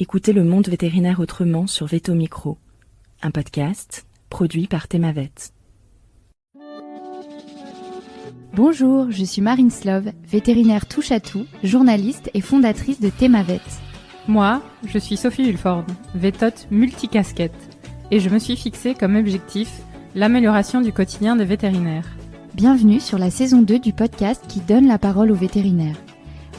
Écoutez le monde vétérinaire autrement sur Veto Micro, un podcast produit par Thémavet. Bonjour, je suis Marine Slove, vétérinaire touche-à-tout, journaliste et fondatrice de Thémavet. Moi, je suis Sophie Hulford, vétote multicasquette, et je me suis fixée comme objectif l'amélioration du quotidien des vétérinaires. Bienvenue sur la saison 2 du podcast qui donne la parole aux vétérinaires.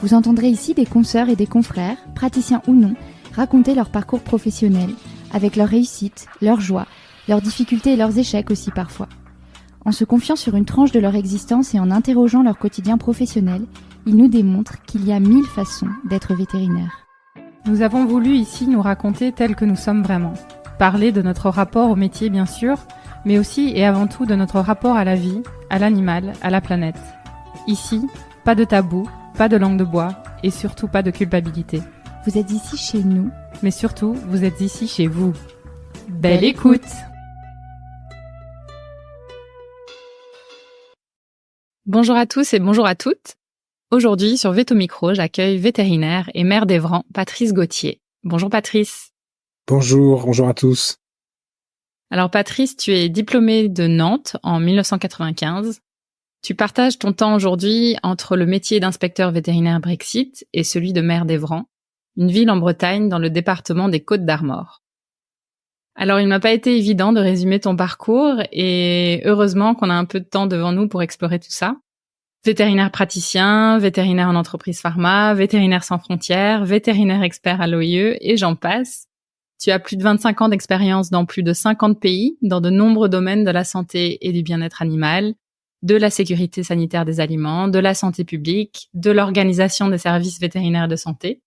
Vous entendrez ici des consoeurs et des confrères, praticiens ou non, raconter leur parcours professionnel, avec leurs réussites, leurs joies, leurs difficultés et leurs échecs aussi parfois. En se confiant sur une tranche de leur existence et en interrogeant leur quotidien professionnel, ils nous démontrent qu'il y a 1000 façons d'être vétérinaire. Nous avons voulu ici nous raconter tels que nous sommes vraiment. Parler de notre rapport au métier bien sûr, mais aussi et avant tout de notre rapport à la vie, à l'animal, à la planète. Ici, pas de tabou, pas de langue de bois et surtout pas de culpabilité. Vous êtes ici chez nous, mais surtout, vous êtes ici chez vous. Belle écoute! Bonjour à tous et bonjour à toutes. Aujourd'hui, sur Veto Micro, j'accueille vétérinaire et maire d'Evran, Patrice Gauthier. Bonjour Patrice. Bonjour à tous. Alors Patrice, tu es diplômé de Nantes en 1995. Tu partages ton temps aujourd'hui entre le métier d'inspecteur vétérinaire Brexit et celui de maire d'Evran, une ville en Bretagne dans le département des Côtes-d'Armor. Alors il m'a pas été évident de résumer ton parcours et heureusement qu'on a un peu de temps devant nous pour explorer tout ça. Vétérinaire praticien, vétérinaire en entreprise pharma, vétérinaire sans frontières, vétérinaire expert à l'OIE et j'en passe. Tu as plus de 25 ans d'expérience dans plus de 50 pays, dans de nombreux domaines de la santé et du bien-être animal, de la sécurité sanitaire des aliments, de la santé publique, de l'organisation des services vétérinaires de santé,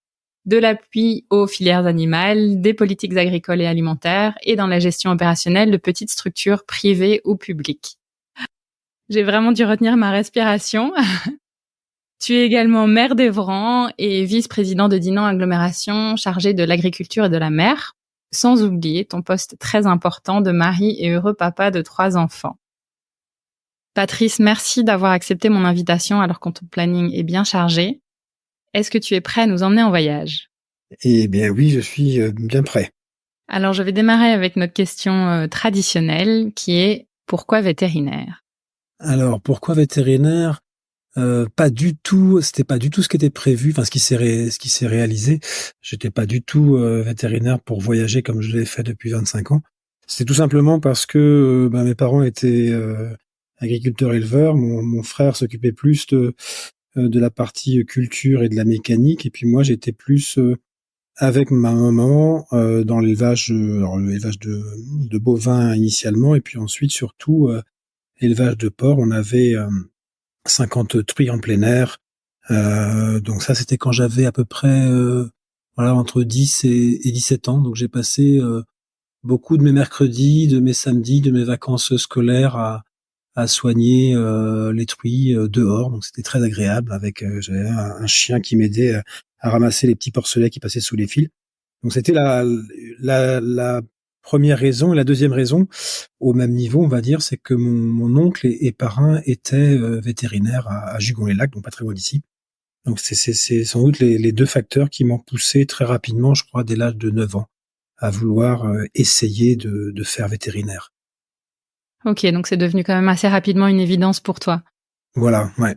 de l'appui aux filières animales, des politiques agricoles et alimentaires et dans la gestion opérationnelle de petites structures privées ou publiques. J'ai vraiment dû retenir ma respiration. Tu es également maire d'Evran et vice-président de Dinan Agglomération chargé de l'agriculture et de la mer, sans oublier ton poste très important de mari et heureux papa de 3 enfants. Patrice, merci d'avoir accepté mon invitation alors que ton planning est bien chargé. Est-ce que tu es prêt à nous emmener en voyage ? Eh bien oui, je suis bien prêt. Alors je vais démarrer avec notre question traditionnelle qui est « Pourquoi vétérinaire ?» Alors pourquoi vétérinaire ? Pas du tout, c'était pas du tout ce qui était prévu, enfin ce qui s'est réalisé. J'étais pas du tout vétérinaire pour voyager comme je l'ai fait depuis 25 ans. C'était tout simplement parce que mes parents étaient agriculteurs éleveurs, mon frère s'occupait plus de la partie culture et de la mécanique, et puis moi j'étais plus avec ma maman dans l'élevage, alors l'élevage de bovins initialement, et puis ensuite surtout élevage de porcs. On avait 50 truies en plein air, donc ça c'était quand j'avais à peu près entre 10 et 17 ans, donc j'ai passé beaucoup de mes mercredis, de mes samedis, de mes vacances scolaires à soigner les truies dehors, donc c'était très agréable. Avec j'avais un chien qui m'aidait à ramasser les petits porcelets qui passaient sous les fils. Donc c'était la première raison. Et la deuxième raison, au même niveau, on va dire, c'est que mon oncle et parrain étaient vétérinaires à Jugon-les-Lacs, donc pas très loin d'ici. Donc c'est sans doute les deux facteurs qui m'ont poussé très rapidement, je crois, dès l'âge de 9 ans, à vouloir essayer de faire vétérinaire. Ok, donc c'est devenu quand même assez rapidement une évidence pour toi. Voilà, ouais.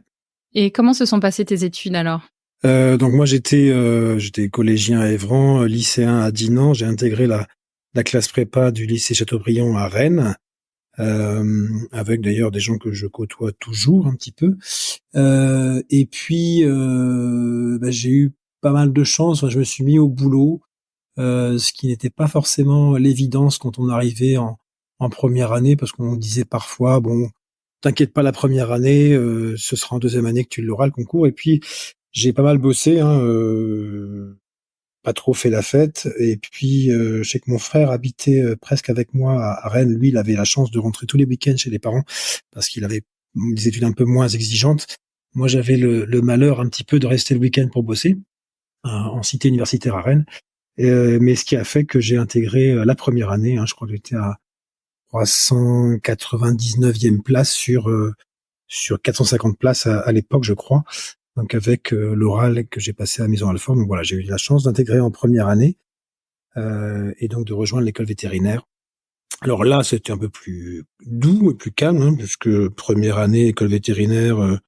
Et comment se sont passées tes études alors ? Donc moi j'étais collégien à Evran, lycéen à Dinan. J'ai intégré la classe prépa du lycée Chateaubriand à Rennes, avec d'ailleurs des gens que je côtoie toujours un petit peu. Et puis j'ai eu pas mal de chance. Enfin, je me suis mis au boulot, ce qui n'était pas forcément l'évidence quand on arrivait en première année, parce qu'on disait parfois bon, t'inquiète pas la première année, ce sera en deuxième année que tu l'auras le concours. Et puis j'ai pas mal bossé, pas trop fait la fête. Et puis je sais que mon frère habitait presque avec moi à Rennes. Lui, il avait la chance de rentrer tous les week-ends chez les parents parce qu'il avait des études un peu moins exigeantes. Moi, j'avais le malheur un petit peu de rester le week-end pour bosser en cité universitaire à Rennes. Mais ce qui a fait que j'ai intégré la première année, je crois que j'étais à 399e place sur 450 places à l'époque, je crois. Donc avec l'oral que j'ai passé à Maison Alfort. Donc voilà, j'ai eu la chance d'intégrer en première année. et donc de rejoindre l'école vétérinaire. Alors là, c'était un peu plus doux et plus calme, hein, puisque première année école vétérinaire,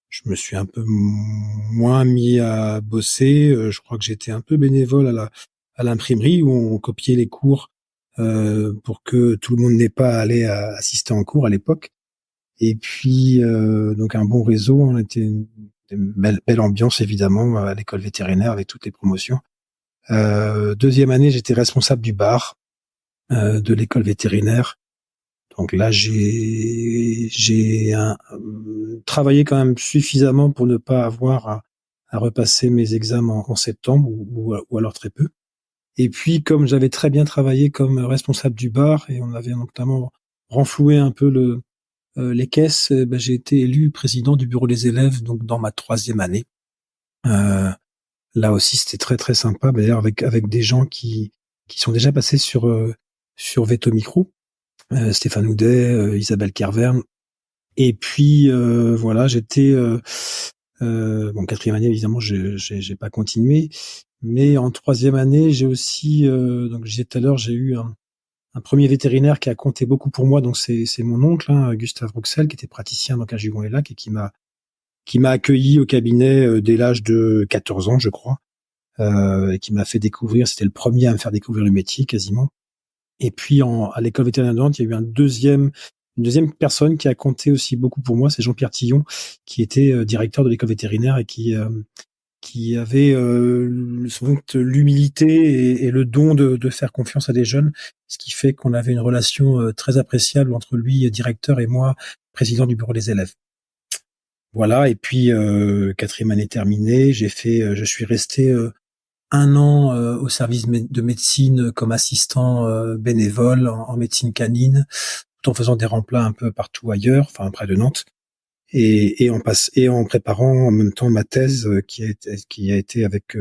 je me suis un peu moins mis à bosser. Je crois que j'étais un peu bénévole à l'imprimerie où on copiait les cours pour que tout le monde n'ait pas à aller assister en cours à l'époque. Et puis donc un bon réseau, on était une belle ambiance évidemment à l'école vétérinaire avec toutes les promotions. Deuxième année, j'étais responsable du bar de l'école vétérinaire. Donc là, j'ai travaillé quand même suffisamment pour ne pas avoir à repasser mes examens en septembre ou alors très peu. Et puis, comme j'avais très bien travaillé comme responsable du bar et on avait notamment renfloué un peu les caisses, j'ai été élu président du bureau des élèves donc dans ma 3e année. Là aussi, c'était très très sympa, d'ailleurs avec des gens qui sont déjà passés sur Veto Micro. Stéphane Houdet, Isabelle Kerverne. Et puis voilà, j'étais bon 4e année évidemment, j'ai pas continué, mais en 3e année, j'ai aussi donc je disais tout à l'heure, j'ai eu un premier vétérinaire qui a compté beaucoup pour moi, donc c'est mon oncle, hein, Gustave Rouxel, qui était praticien donc à Gigon-les-Lacs et qui m'a accueilli au cabinet dès l'âge de 14 ans, je crois, et qui m'a fait découvrir. C'était le premier à me faire découvrir le métier quasiment. Et puis à l'école vétérinaire de Nantes, il y a eu une deuxième personne qui a compté aussi beaucoup pour moi, c'est Jean-Pierre Tillon, qui était directeur de l'école vétérinaire et qui avait sans doute l'humilité et le don de faire confiance à des jeunes, ce qui fait qu'on avait une relation très appréciable entre lui, directeur, et moi, président du bureau des élèves. Voilà, et puis 4e année terminée, je suis resté 1 an au service de médecine comme assistant bénévole en médecine canine, tout en faisant des remplats un peu partout ailleurs, enfin près de Nantes, et en préparant en même temps ma thèse qui a été avec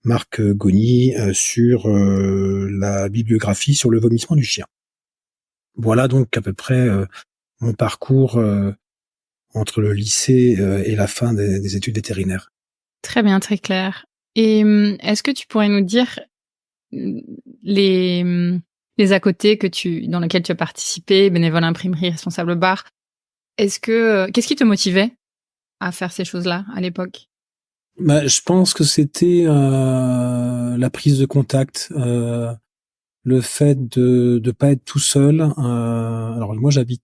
Marc Gogny sur la bibliographie sur le vomissement du chien. Voilà donc à peu près mon parcours entre le lycée et la fin des études vétérinaires. Très bien, très clair. Et est-ce que tu pourrais nous dire les à côté dans lesquels tu as participé, bénévole imprimerie, responsable bar? Qu'est-ce qui te motivait à faire ces choses-là à l'époque? Je pense que c'était la prise de contact, le fait de pas être tout seul. Alors moi j'avais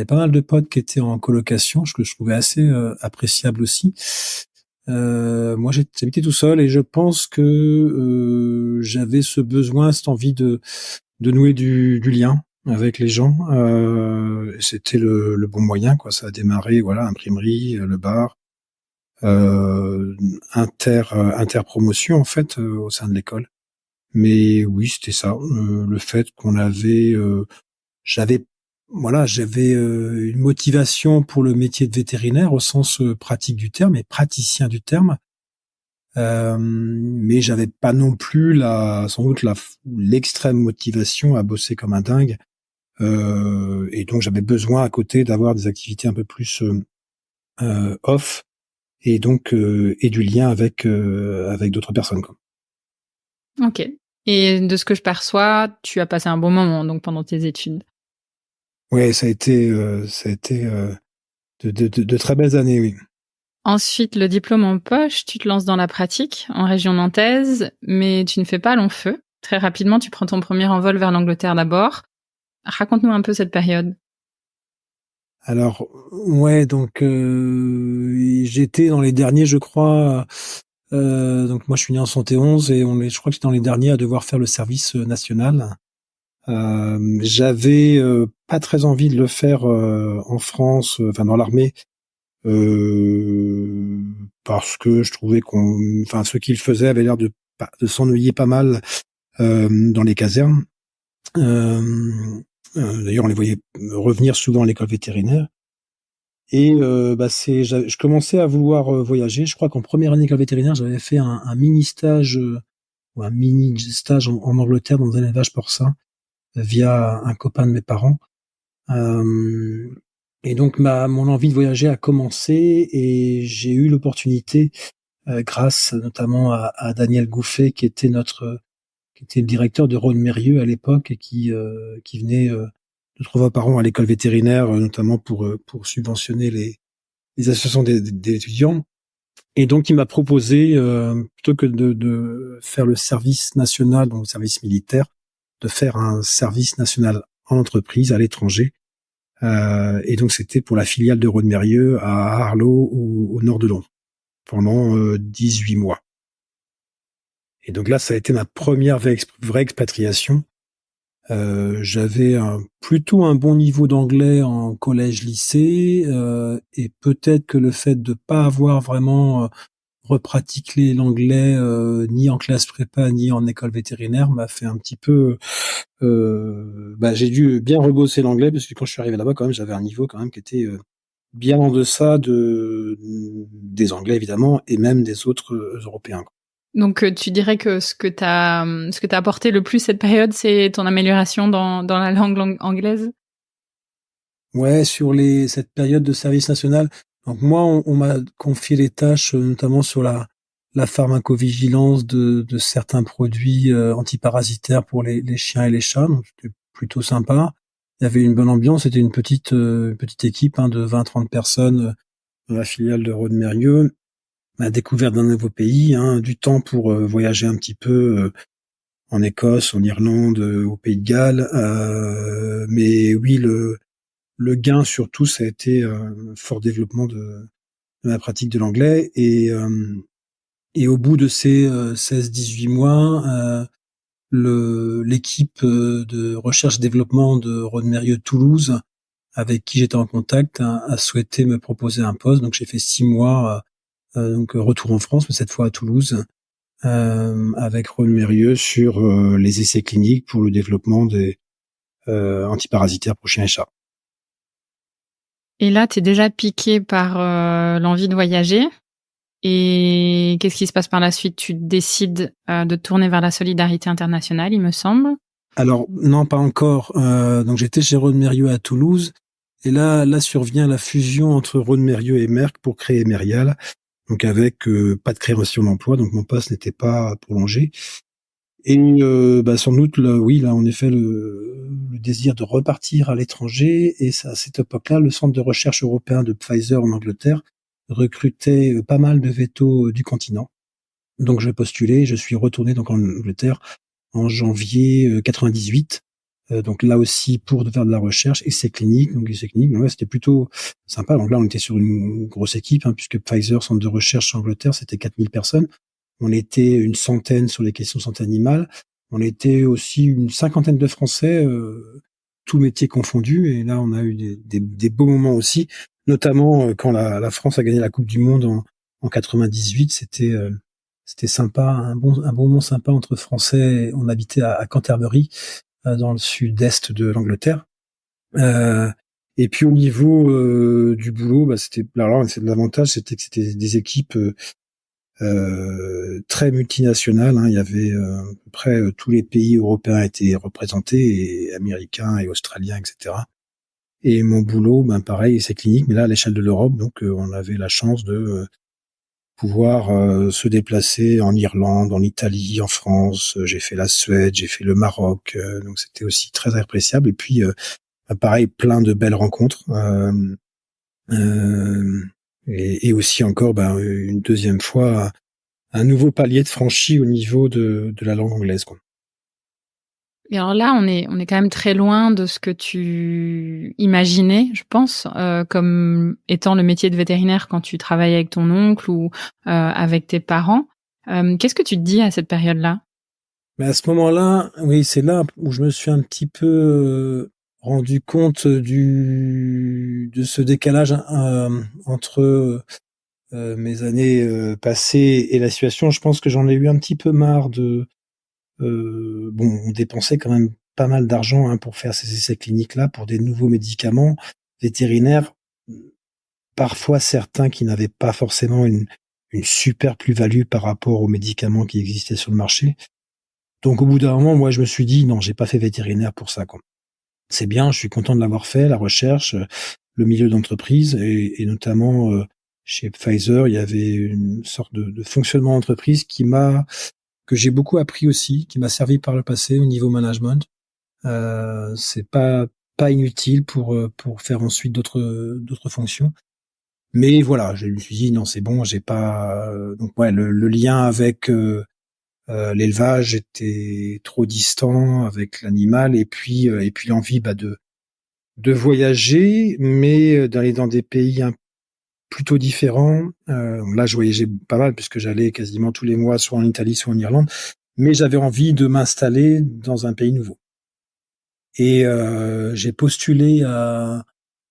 pas mal de potes qui étaient en colocation, ce que je trouvais assez appréciable aussi. Moi j'habitais tout seul et je pense que j'avais ce besoin, cette envie de nouer du lien avec les gens. C'était le bon moyen, quoi. Ça a démarré, voilà, imprimerie, le bar, interpromotion en fait au sein de l'école. Mais oui, c'était ça, le fait qu'on avait, j'avais une motivation pour le métier de vétérinaire au sens pratique du terme et praticien du terme. Mais j'avais pas non plus sans doute l'extrême motivation à bosser comme un dingue. Et donc j'avais besoin à côté d'avoir des activités un peu plus off et donc et du lien avec d'autres personnes, quoi. Ok. Et de ce que je perçois, tu as passé un bon moment donc pendant tes études. Ouais, ça a été de très belles années, oui. Ensuite, le diplôme en poche, tu te lances dans la pratique en région nantaise, mais tu ne fais pas long feu. Très rapidement, tu prends ton premier envol vers l'Angleterre d'abord. Raconte-nous un peu cette période. Alors, ouais, donc j'étais dans les derniers, je crois. Donc moi, je suis né en 71 et je crois que j'étais dans les derniers à devoir faire le service national. J'avais pas très envie de le faire en France, enfin dans l'armée, parce que je trouvais ceux qui le faisaient avaient l'air de s'ennuyer pas mal dans les casernes. D'ailleurs, on les voyait revenir souvent à l'école vétérinaire. Et je commençais à vouloir voyager. Je crois qu'en première année d'école vétérinaire, j'avais fait un mini stage ou un mini stage en Angleterre dans un élevage porcin via un copain de mes parents. Et donc mon envie de voyager a commencé et j'ai eu l'opportunité, grâce notamment à Daniel Gouffet, qui était notre qui était le directeur de Rhône-Mérieux à l'époque et qui venait 2-3 fois par an à l'école vétérinaire, notamment pour subventionner les associations des étudiants. Et donc, il m'a proposé, plutôt que de faire le service national, donc le service militaire, de faire un service national en entreprise à l'étranger. Et donc, c'était pour la filiale de Rhône-Mérieux à Harlow, au nord de Londres, pendant 18 mois. Et donc là, ça a été ma première vraie expatriation. J'avais plutôt un bon niveau d'anglais en collège-lycée, et peut-être que le fait de pas avoir vraiment repratiqué l'anglais ni en classe prépa ni en école vétérinaire m'a fait un petit peu j'ai dû bien rebosser l'anglais parce que quand je suis arrivé là-bas quand même j'avais un niveau quand même qui était bien en deçà des Anglais évidemment et même des autres Européens. Donc, tu dirais que ce que t'as apporté le plus cette période, c'est ton amélioration dans la langue anglaise? Ouais, sur cette période de service national. Donc moi, on m'a confié les tâches, notamment sur la pharmacovigilance de certains produits antiparasitaires pour les chiens et les chats. Donc c'était plutôt sympa. Il y avait une bonne ambiance. C'était une petite équipe de 20-30 personnes dans la filiale de Rhône-Mérieux. La découverte d'un nouveau pays, du temps pour voyager un petit peu en Écosse, en Irlande, au Pays de Galles. Mais oui, le gain surtout, ça a été un fort développement de la pratique de l'anglais. Et au bout de ces 16-18 mois, l'équipe de recherche-développement de Rhône-Mérieux Toulouse, avec qui j'étais en contact, a souhaité me proposer un poste. Donc j'ai fait 6 mois, donc retour en France, mais cette fois à Toulouse, avec Rhône-Mérieux sur les essais cliniques pour le développement des antiparasitaires pour chiens et chats. Et là, tu es déjà piqué par l'envie de voyager. Et qu'est-ce qui se passe par la suite? Tu décides de tourner vers la solidarité internationale, il me semble. Alors, non, pas encore. Donc, j'étais chez Rhône-Mérieux à Toulouse. Et là survient la fusion entre Rhône-Mérieux et Merck pour créer Merial. Donc, avec pas de création d'emploi. Donc, mon poste n'était pas prolongé. Et sans doute, là, en effet, le désir de repartir à l'étranger. Et à cette époque-là, le centre de recherche européen de Pfizer en Angleterre recrutait pas mal de vétos du continent. Donc, je postulais. Je suis retourné donc en Angleterre en janvier 98. Donc là aussi pour faire de la recherche, essais cliniques. Donc essais cliniques, ouais, c'était plutôt sympa. Donc là, on était sur une grosse équipe, puisque Pfizer, centre de recherche en Angleterre, c'était 4000 personnes. On était une centaine sur les questions santé animale. On était aussi une cinquantaine de Français, tous métiers confondus. Et là, on a eu des beaux moments aussi, notamment quand la France a gagné la Coupe du Monde en 98. C'était sympa, un bon moment sympa entre Français. On habitait à Canterbury, dans le sud-est de l'Angleterre. Et puis au niveau du boulot, l'avantage, c'était que c'était des équipes très multinationales. Il y avait à peu près tous les pays européens étaient représentés, et américains et australiens, etc. Et mon boulot, pareil, c'est clinique, mais là à l'échelle de l'Europe. Donc on avait la chance de pouvoir se déplacer en Irlande, en Italie, en France. J'ai fait la Suède, j'ai fait le Maroc, donc c'était aussi très appréciable. Et puis pareil, plein de belles rencontres, et aussi encore une deuxième fois un nouveau palier de franchi au niveau de la langue anglaise, quoi. Et alors là, on est quand même très loin de ce que tu imaginais, je pense, comme étant le métier de vétérinaire quand tu travaillais avec ton oncle ou avec tes parents. Qu'est-ce que tu te dis à cette période-là? Mais à ce moment-là, oui, c'est là où je me suis un petit peu rendu compte de ce décalage entre mes années passées et la situation. Je pense que j'en ai eu un petit peu marre on dépensait quand même pas mal d'argent pour faire ces essais cliniques-là, pour des nouveaux médicaments vétérinaires, parfois certains qui n'avaient pas forcément une super plus-value par rapport aux médicaments qui existaient sur le marché. Donc au bout d'un moment, moi je me suis dit non, j'ai pas fait vétérinaire pour ça, quoi. C'est bien, je suis content de l'avoir fait, la recherche, le milieu d'entreprise, et notamment chez Pfizer, il y avait une sorte de fonctionnement d'entreprise qui m'a que j'ai beaucoup appris aussi, qui m'a servi par le passé au niveau management. C'est pas inutile pour faire ensuite d'autres fonctions. Mais voilà, je me suis dit non, c'est bon, j'ai pas donc ouais, le lien avec l'élevage était trop distant avec l'animal, et puis l'envie de voyager, mais d'aller dans des pays plutôt différents. Là, je voyageais pas mal puisque j'allais quasiment tous les mois, soit en Italie, soit en Irlande, mais j'avais envie de m'installer dans un pays nouveau. Et j'ai postulé à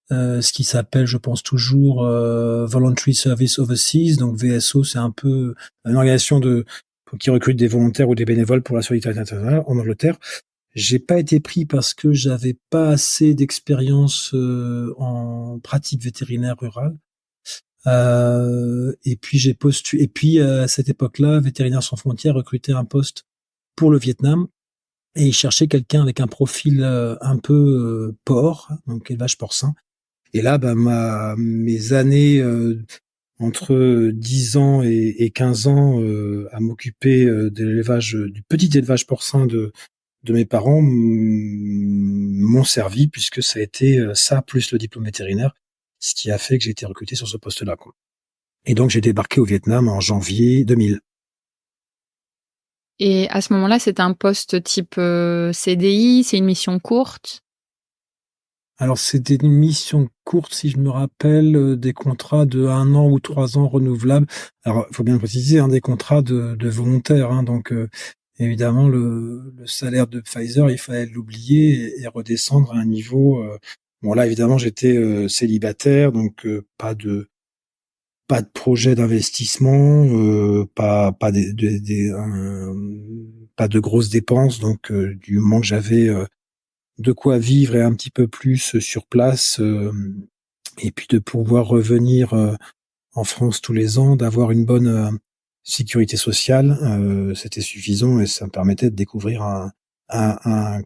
ce qui s'appelle, je pense toujours, Voluntary Service Overseas, donc VSO, c'est un peu une organisation qui recrute des volontaires ou des bénévoles pour la solidarité internationale en Angleterre. J'ai pas été pris parce que j'avais pas assez d'expérience en pratique vétérinaire rurale. Et puis j'ai postulé. Et puis à cette époque-là, Vétérinaires sans frontières recrutait un poste pour le Vietnam, et il cherchait quelqu'un avec un profil un peu porc, donc élevage porcin. Et là, mes années entre 10 ans et 15 ans à m'occuper de l'élevage, du petit élevage porcin de mes parents m'ont servi, puisque ça a été ça plus le diplôme vétérinaire, ce qui a fait que j'ai été recruté sur ce poste-là, quoi. Et donc j'ai débarqué au Vietnam en janvier 2000. Et à ce moment-là, c'est un poste type CDI, c'est une mission courte? Alors c'était une mission courte, si je me rappelle, des contrats de 1 an ou 3 ans renouvelables. Alors il faut bien préciser, des contrats de volontaires, donc évidemment le salaire de Pfizer, il fallait l'oublier et redescendre à un niveau. Bon là évidemment j'étais célibataire, donc pas de projet d'investissement, pas de grosses dépenses, donc du moment que j'avais de quoi vivre et un petit peu plus sur place, et puis de pouvoir revenir en France tous les ans, d'avoir une bonne sécurité sociale, c'était suffisant, et ça me permettait de découvrir un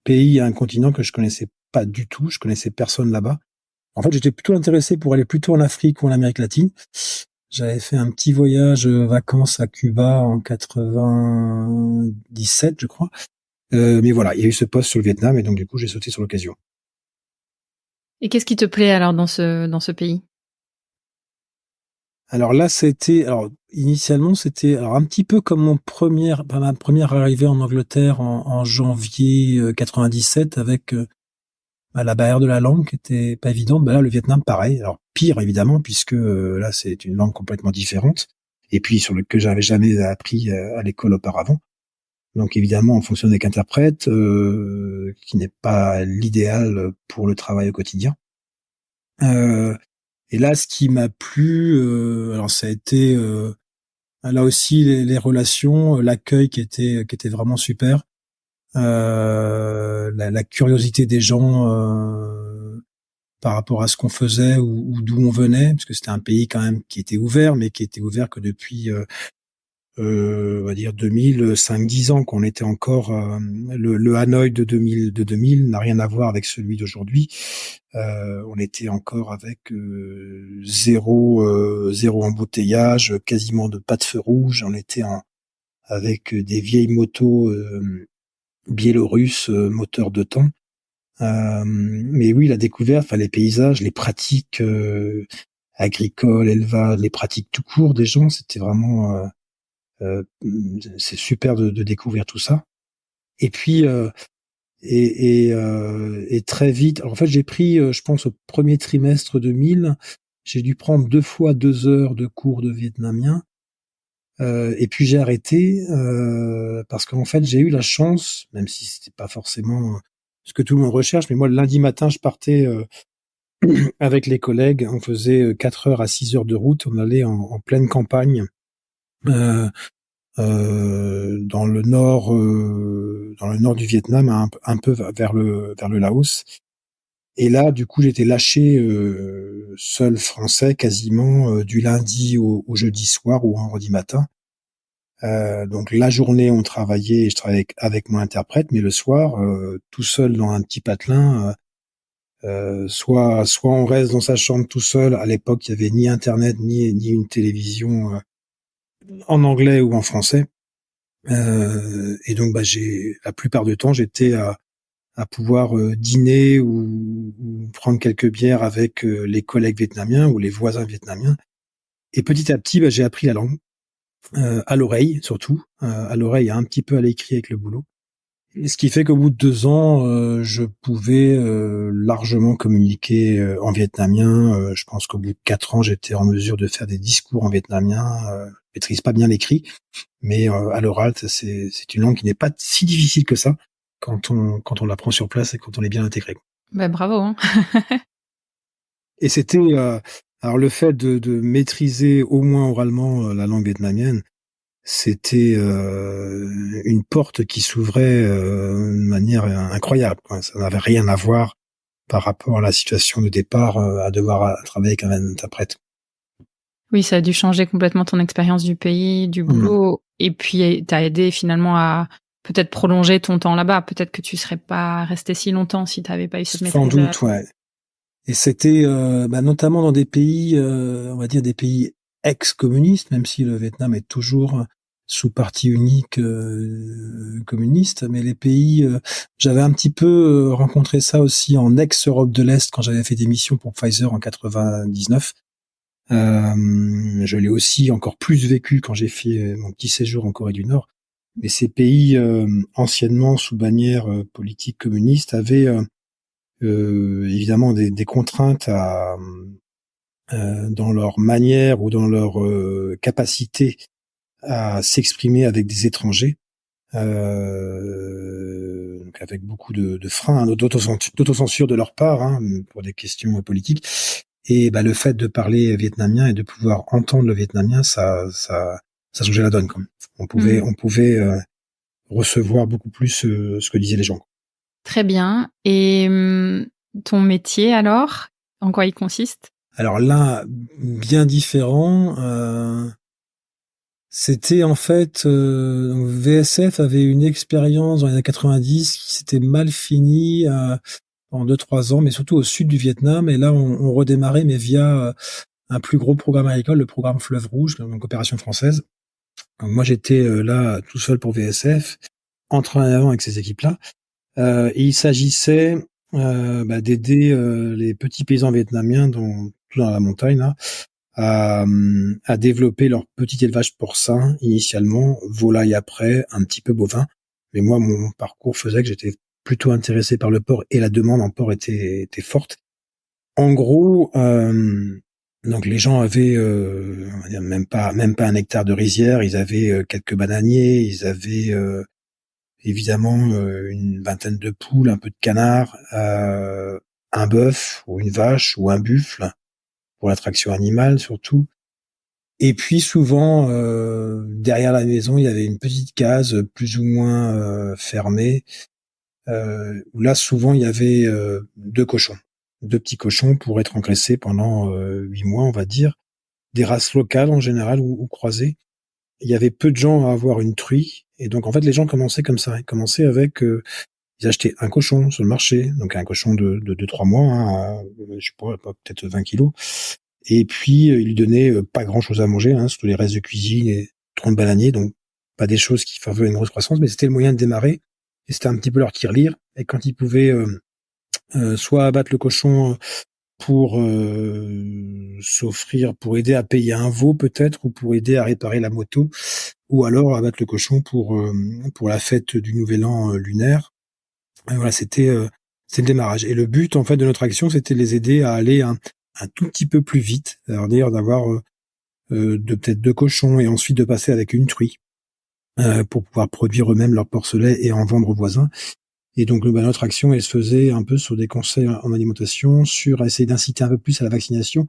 pays, un continent que je connaissais pas du tout. Je connaissais personne là-bas. En fait, j'étais plutôt intéressé pour aller plutôt en Afrique ou en Amérique latine. J'avais fait un petit voyage vacances à Cuba en 97, je crois. Mais voilà, il y a eu ce poste sur le Vietnam, et donc du coup, j'ai sauté sur l'occasion. Et qu'est-ce qui te plaît alors dans ce pays? Alors là, initialement, c'était un petit peu comme ma première arrivée en Angleterre en janvier 97, avec la barrière de la langue qui était pas évidente. Là, le Vietnam, pareil. Alors pire évidemment, puisque là, c'est une langue complètement différente, et puis que j'avais jamais appris à l'école auparavant. Donc évidemment, on fonctionne avec interprète, qui n'est pas l'idéal pour le travail au quotidien. Et là, ce qui m'a plu, alors ça a été là aussi les relations, l'accueil qui était vraiment super, la curiosité des gens par rapport à ce qu'on faisait ou d'où on venait, parce que c'était un pays quand même qui était ouvert, mais qui était ouvert que depuis on va dire 5-10 ans, qu'on était encore le Hanoï de 2000 n'a rien à voir avec celui d'aujourd'hui. On était encore avec zéro embouteillage, quasiment pas de feu rouge. On était avec des vieilles motos biélorusses, moteurs de temps. Mais oui, la découverte, les paysages, les pratiques agricoles, élevage, les pratiques tout court des gens, c'était vraiment c'est super de découvrir tout ça. Et puis et très vite. Alors en fait, j'ai pris, je pense au premier trimestre 2000, j'ai dû prendre 2 fois 2 heures de cours de vietnamien. Et puis j'ai arrêté parce qu'en fait, j'ai eu la chance, même si c'était pas forcément ce que tout le monde recherche, mais moi le lundi matin, je partais avec les collègues. On faisait 4 heures à 6 heures de route. On allait en pleine campagne. Dans le nord du Vietnam, un peu vers le Laos. Et là, du coup, j'étais lâché seul français quasiment du lundi au jeudi soir ou vendredi matin. Donc la journée, on travaillait, et je travaillais avec mon interprète, mais le soir, tout seul dans un petit patelin. Soit on reste dans sa chambre tout seul. À l'époque, il y avait ni internet ni une télévision en anglais ou en français. Et donc, la plupart du temps, j'étais à pouvoir dîner ou prendre quelques bières avec les collègues vietnamiens ou les voisins vietnamiens. Et petit à petit, j'ai appris la langue, à l'oreille surtout, à l'oreille et un petit peu à l'écrit avec le boulot. Et ce qui fait qu'au bout de 2 ans, je pouvais largement communiquer en vietnamien. Je pense qu'au bout de 4 ans, j'étais en mesure de faire des discours en vietnamien. Je maîtrise pas bien l'écrit, mais à l'oral, c'est une langue qui n'est pas si difficile que ça quand on l'apprend sur place et quand on est bien intégré. Bravo, hein. Et c'était alors le fait de maîtriser au moins oralement la langue vietnamienne, c'était une porte qui s'ouvrait de manière incroyable, quoi. Ça n'avait rien à voir par rapport à la situation de départ, à devoir travailler avec un interprète. Oui, ça a dû changer complètement ton expérience du pays, du boulot, et puis t'as aidé finalement à peut-être prolonger ton temps là-bas. Peut-être que tu serais pas resté si longtemps si t'avais pas eu cette maîtrise. Sans doute, ouais. Et c'était notamment dans des pays, on va dire des pays ex-communistes, même si le Vietnam est toujours sous parti unique communiste, mais les pays, j'avais un petit peu rencontré ça aussi en ex-Europe de l'Est quand j'avais fait des missions pour Pfizer en 99. Je l'ai aussi encore plus vécu quand j'ai fait mon petit séjour en Corée du Nord. Mais ces pays anciennement sous bannière politique communiste avaient évidemment des contraintes dans leur manière ou dans leur capacité à s'exprimer avec des étrangers, donc avec beaucoup de freins, d'autocensure de leur part, pour des questions politiques. Et le fait de parler vietnamien et de pouvoir entendre le vietnamien, ça changeait la donne, quand même. On pouvait recevoir beaucoup plus ce que disaient les gens. Très bien. Et ton métier alors, en quoi il consiste? Alors là, bien différent. C'était en fait, VSF avait une expérience dans les années 90 qui s'était mal finie en 2-3 ans, mais surtout au sud du Vietnam. Et là, on redémarrait, mais via un plus gros programme agricole, le programme Fleuve Rouge, donc coopération française. Donc moi, j'étais là tout seul pour VSF, en travaillant avec ces équipes-là. Et il s'agissait d'aider les petits paysans vietnamiens dans la montagne là, à développer leur petit élevage porcin initialement, volaille après, un petit peu bovin. Mais moi, mon parcours faisait que j'étais plutôt intéressé par le porc et la demande en porc était forte. En gros, donc les gens avaient on va dire même pas 1 hectare de rizière, ils avaient quelques bananiers, ils avaient évidemment une vingtaine de poules, un peu de canards, un bœuf ou une vache ou un buffle pour l'attraction animale surtout. Et puis souvent derrière la maison, il y avait une petite case plus ou moins fermée où là souvent il y avait 2 cochons, 2 petits cochons pour être engraissés pendant 8 mois, on va dire, des races locales en général ou croisées. Il y avait peu de gens à avoir une truie, et donc en fait les gens commençaient comme ça. Ils commençaient avec ils achetaient un cochon sur le marché, donc un cochon de 2-3 mois, je sais pas, peut-être 20 kilos. Et puis ils lui donnaient pas grand-chose à manger, surtout les restes de cuisine et troncs de bananier, donc pas des choses qui favorisaient une grosse croissance, mais c'était le moyen de démarrer. Et c'était un petit peu leur tirelire. Et quand ils pouvaient soit abattre le cochon pour s'offrir, pour aider à payer un veau peut-être, ou pour aider à réparer la moto, ou alors abattre le cochon pour la fête du Nouvel An lunaire. Et voilà, c'était le démarrage. Et le but en fait de notre action, c'était de les aider à aller un tout petit peu plus vite, c'est-à-dire d'avoir peut-être 2 cochons et ensuite de passer avec une truie pour pouvoir produire eux-mêmes leur porcelet et en vendre aux voisins. Et donc, notre action, elle se faisait un peu sur des conseils en alimentation, sur essayer d'inciter un peu plus à la vaccination.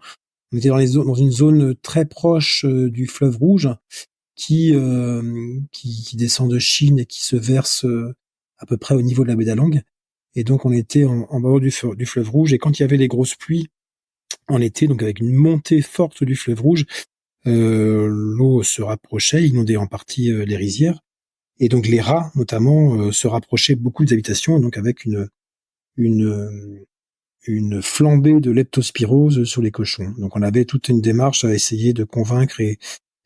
On était dans une zone très proche du fleuve Rouge, qui descend de Chine et qui se verse à peu près au niveau de la baie d'Along. Et donc, on était en bord du fleuve Rouge. Et quand il y avait les grosses pluies en été, donc avec une montée forte du fleuve Rouge, l'eau se rapprochait, inondait en partie les rizières. Et donc les rats, notamment, se rapprochaient beaucoup des habitations, donc avec une flambée de leptospirose sur les cochons. Donc on avait toute une démarche à essayer de convaincre et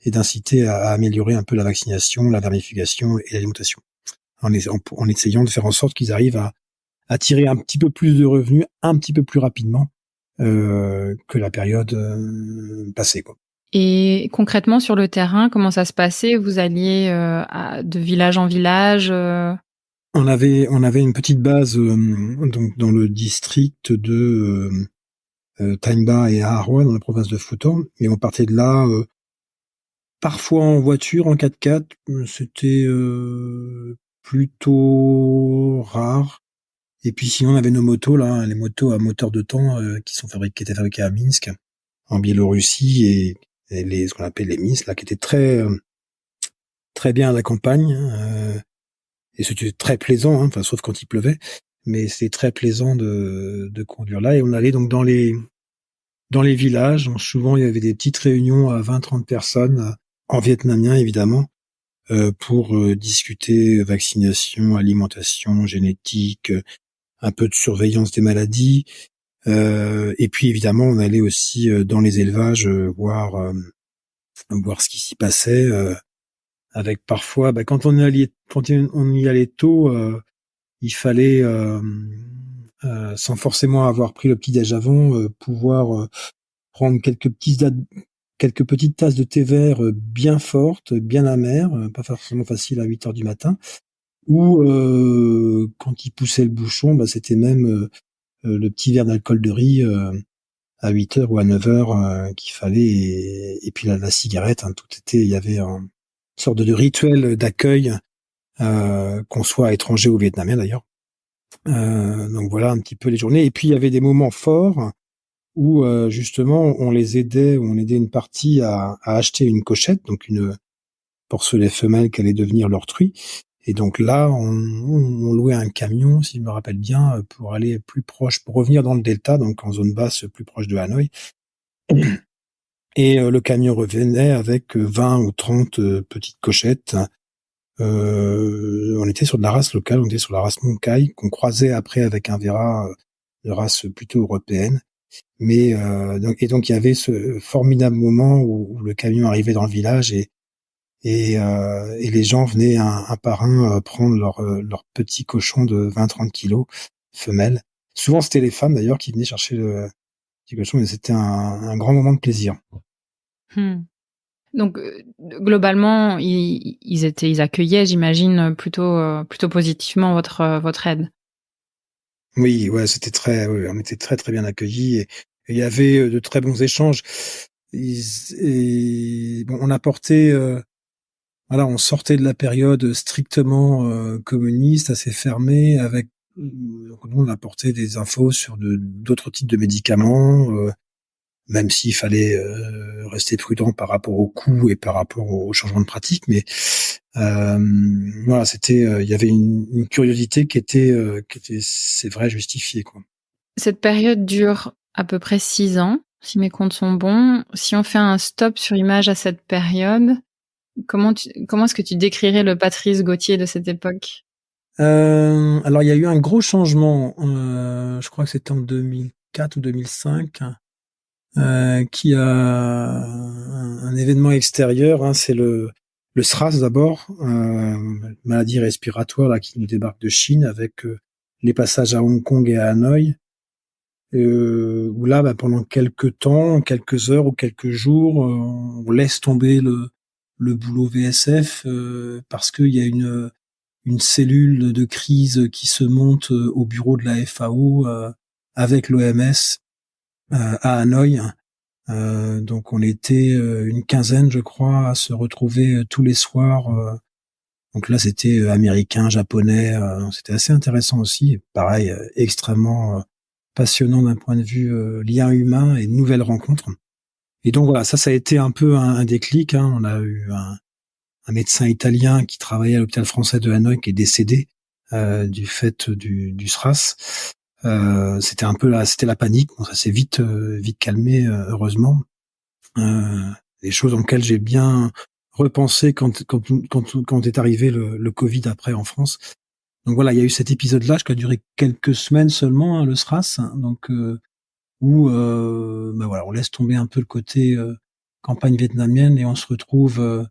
et d'inciter à améliorer un peu la vaccination, la vermifucation et l'alimentation, en essayant de faire en sorte qu'ils arrivent à tirer un petit peu plus de revenus un petit peu plus rapidement que la période passée, quoi. Et concrètement, sur le terrain, comment ça se passait? Vous alliez de village en village On avait une petite base donc dans le district de Taimba et Aharwa, dans la province de Futon, et on partait de là parfois en voiture, en 4x4. C'était plutôt rare. Et puis sinon, on avait nos motos là, les motos à moteur de temps qui étaient fabriquées à Minsk, en Biélorussie, et ce qu'on appelle les MIS là, qui étaient très bien à la campagne. Et c'était très plaisant, enfin, sauf quand il pleuvait, mais c'était très plaisant de conduire là. Et on allait donc dans les villages. Donc, souvent, il y avait des petites réunions à 20-30 personnes, en vietnamien évidemment, pour discuter vaccination, alimentation, génétique, un peu de surveillance des maladies. Et puis évidemment, on allait aussi dans les élevages voir ce qui s'y passait. Avec parfois, quand on y allait tôt, il fallait, sans forcément avoir pris le petit-déj avant, pouvoir prendre quelques petites tasses de thé vert bien fortes, bien amères, pas forcément facile à 8 heures du matin, ou quand il poussait le bouchon, c'était même le petit verre d'alcool de riz à 8 heures ou à 9 heures qu'il fallait, et puis la cigarette, tout était, il y avait une sorte de rituel d'accueil, qu'on soit étranger ou vietnamien d'ailleurs. Donc voilà un petit peu les journées. Et puis il y avait des moments forts où justement on aidait une partie à acheter une cochette, donc une porcelet femelle qui allait devenir leur truie. Et donc là, on louait un camion, si je me rappelle bien, pour aller plus proche, pour revenir dans le delta, donc en zone basse, plus proche de Hanoï. Et le camion revenait avec 20 ou 30 petites cochettes. On était sur de la race locale, on était sur la race Monkai, qu'on croisait après avec un Vera de race plutôt européenne. Mais donc il y avait ce formidable moment où le camion arrivait dans le village et les gens venaient un par un prendre leur petit cochon de 20-30 kilos femelles. Souvent c'était les femmes d'ailleurs qui venaient chercher le petit cochon, mais c'était un grand moment de plaisir. Donc globalement, ils accueillaient, j'imagine, plutôt positivement votre aide. Oui, ouais, on était très très bien accueillis, et il y avait de très bons échanges. On apportait, on sortait de la période strictement communiste, assez fermée, avec on apportait des infos sur d'autres types de médicaments, même s'il fallait rester prudent par rapport au coût et par rapport au changement de pratique, mais voilà, c'était, il y avait une curiosité qui était, c'est vrai, justifiée, quoi. Cette période dure à peu près 6 ans, si mes comptes sont bons. Si on fait un stop sur image à cette période, comment est-ce que tu décrirais le Patrice Gauthier de cette époque? Alors il y a eu un gros changement, je crois que c'était en 2004 ou 2005, qui a un événement extérieur, c'est le SRAS d'abord, maladie respiratoire là qui nous débarque de Chine, avec les passages à Hong Kong et à Hanoï, où là pendant quelques temps, quelques heures ou quelques jours, on laisse tomber le boulot VSF, parce qu'il y a une cellule de crise qui se monte au bureau de la FAO avec l'OMS à Hanoï. Donc on était une quinzaine, je crois, à se retrouver tous les soirs. Donc là, c'était américain, japonais. C'était assez intéressant aussi. Et pareil, extrêmement passionnant d'un point de vue lien humain et nouvelles rencontres. Et donc voilà, ça a été un peu un déclic. On a eu un médecin italien qui travaillait à l'hôpital français de Hanoï qui est décédé du fait du SRAS. C'était un peu c'était la panique. Bon, ça s'est vite calmé, heureusement. Des choses en lesquelles j'ai bien repensé quand est arrivé le Covid après en France. Donc voilà, il y a eu cet épisode-là qui a duré quelques semaines seulement, le SRAS. Donc où voilà, on laisse tomber un peu le côté campagne vietnamienne et on se retrouve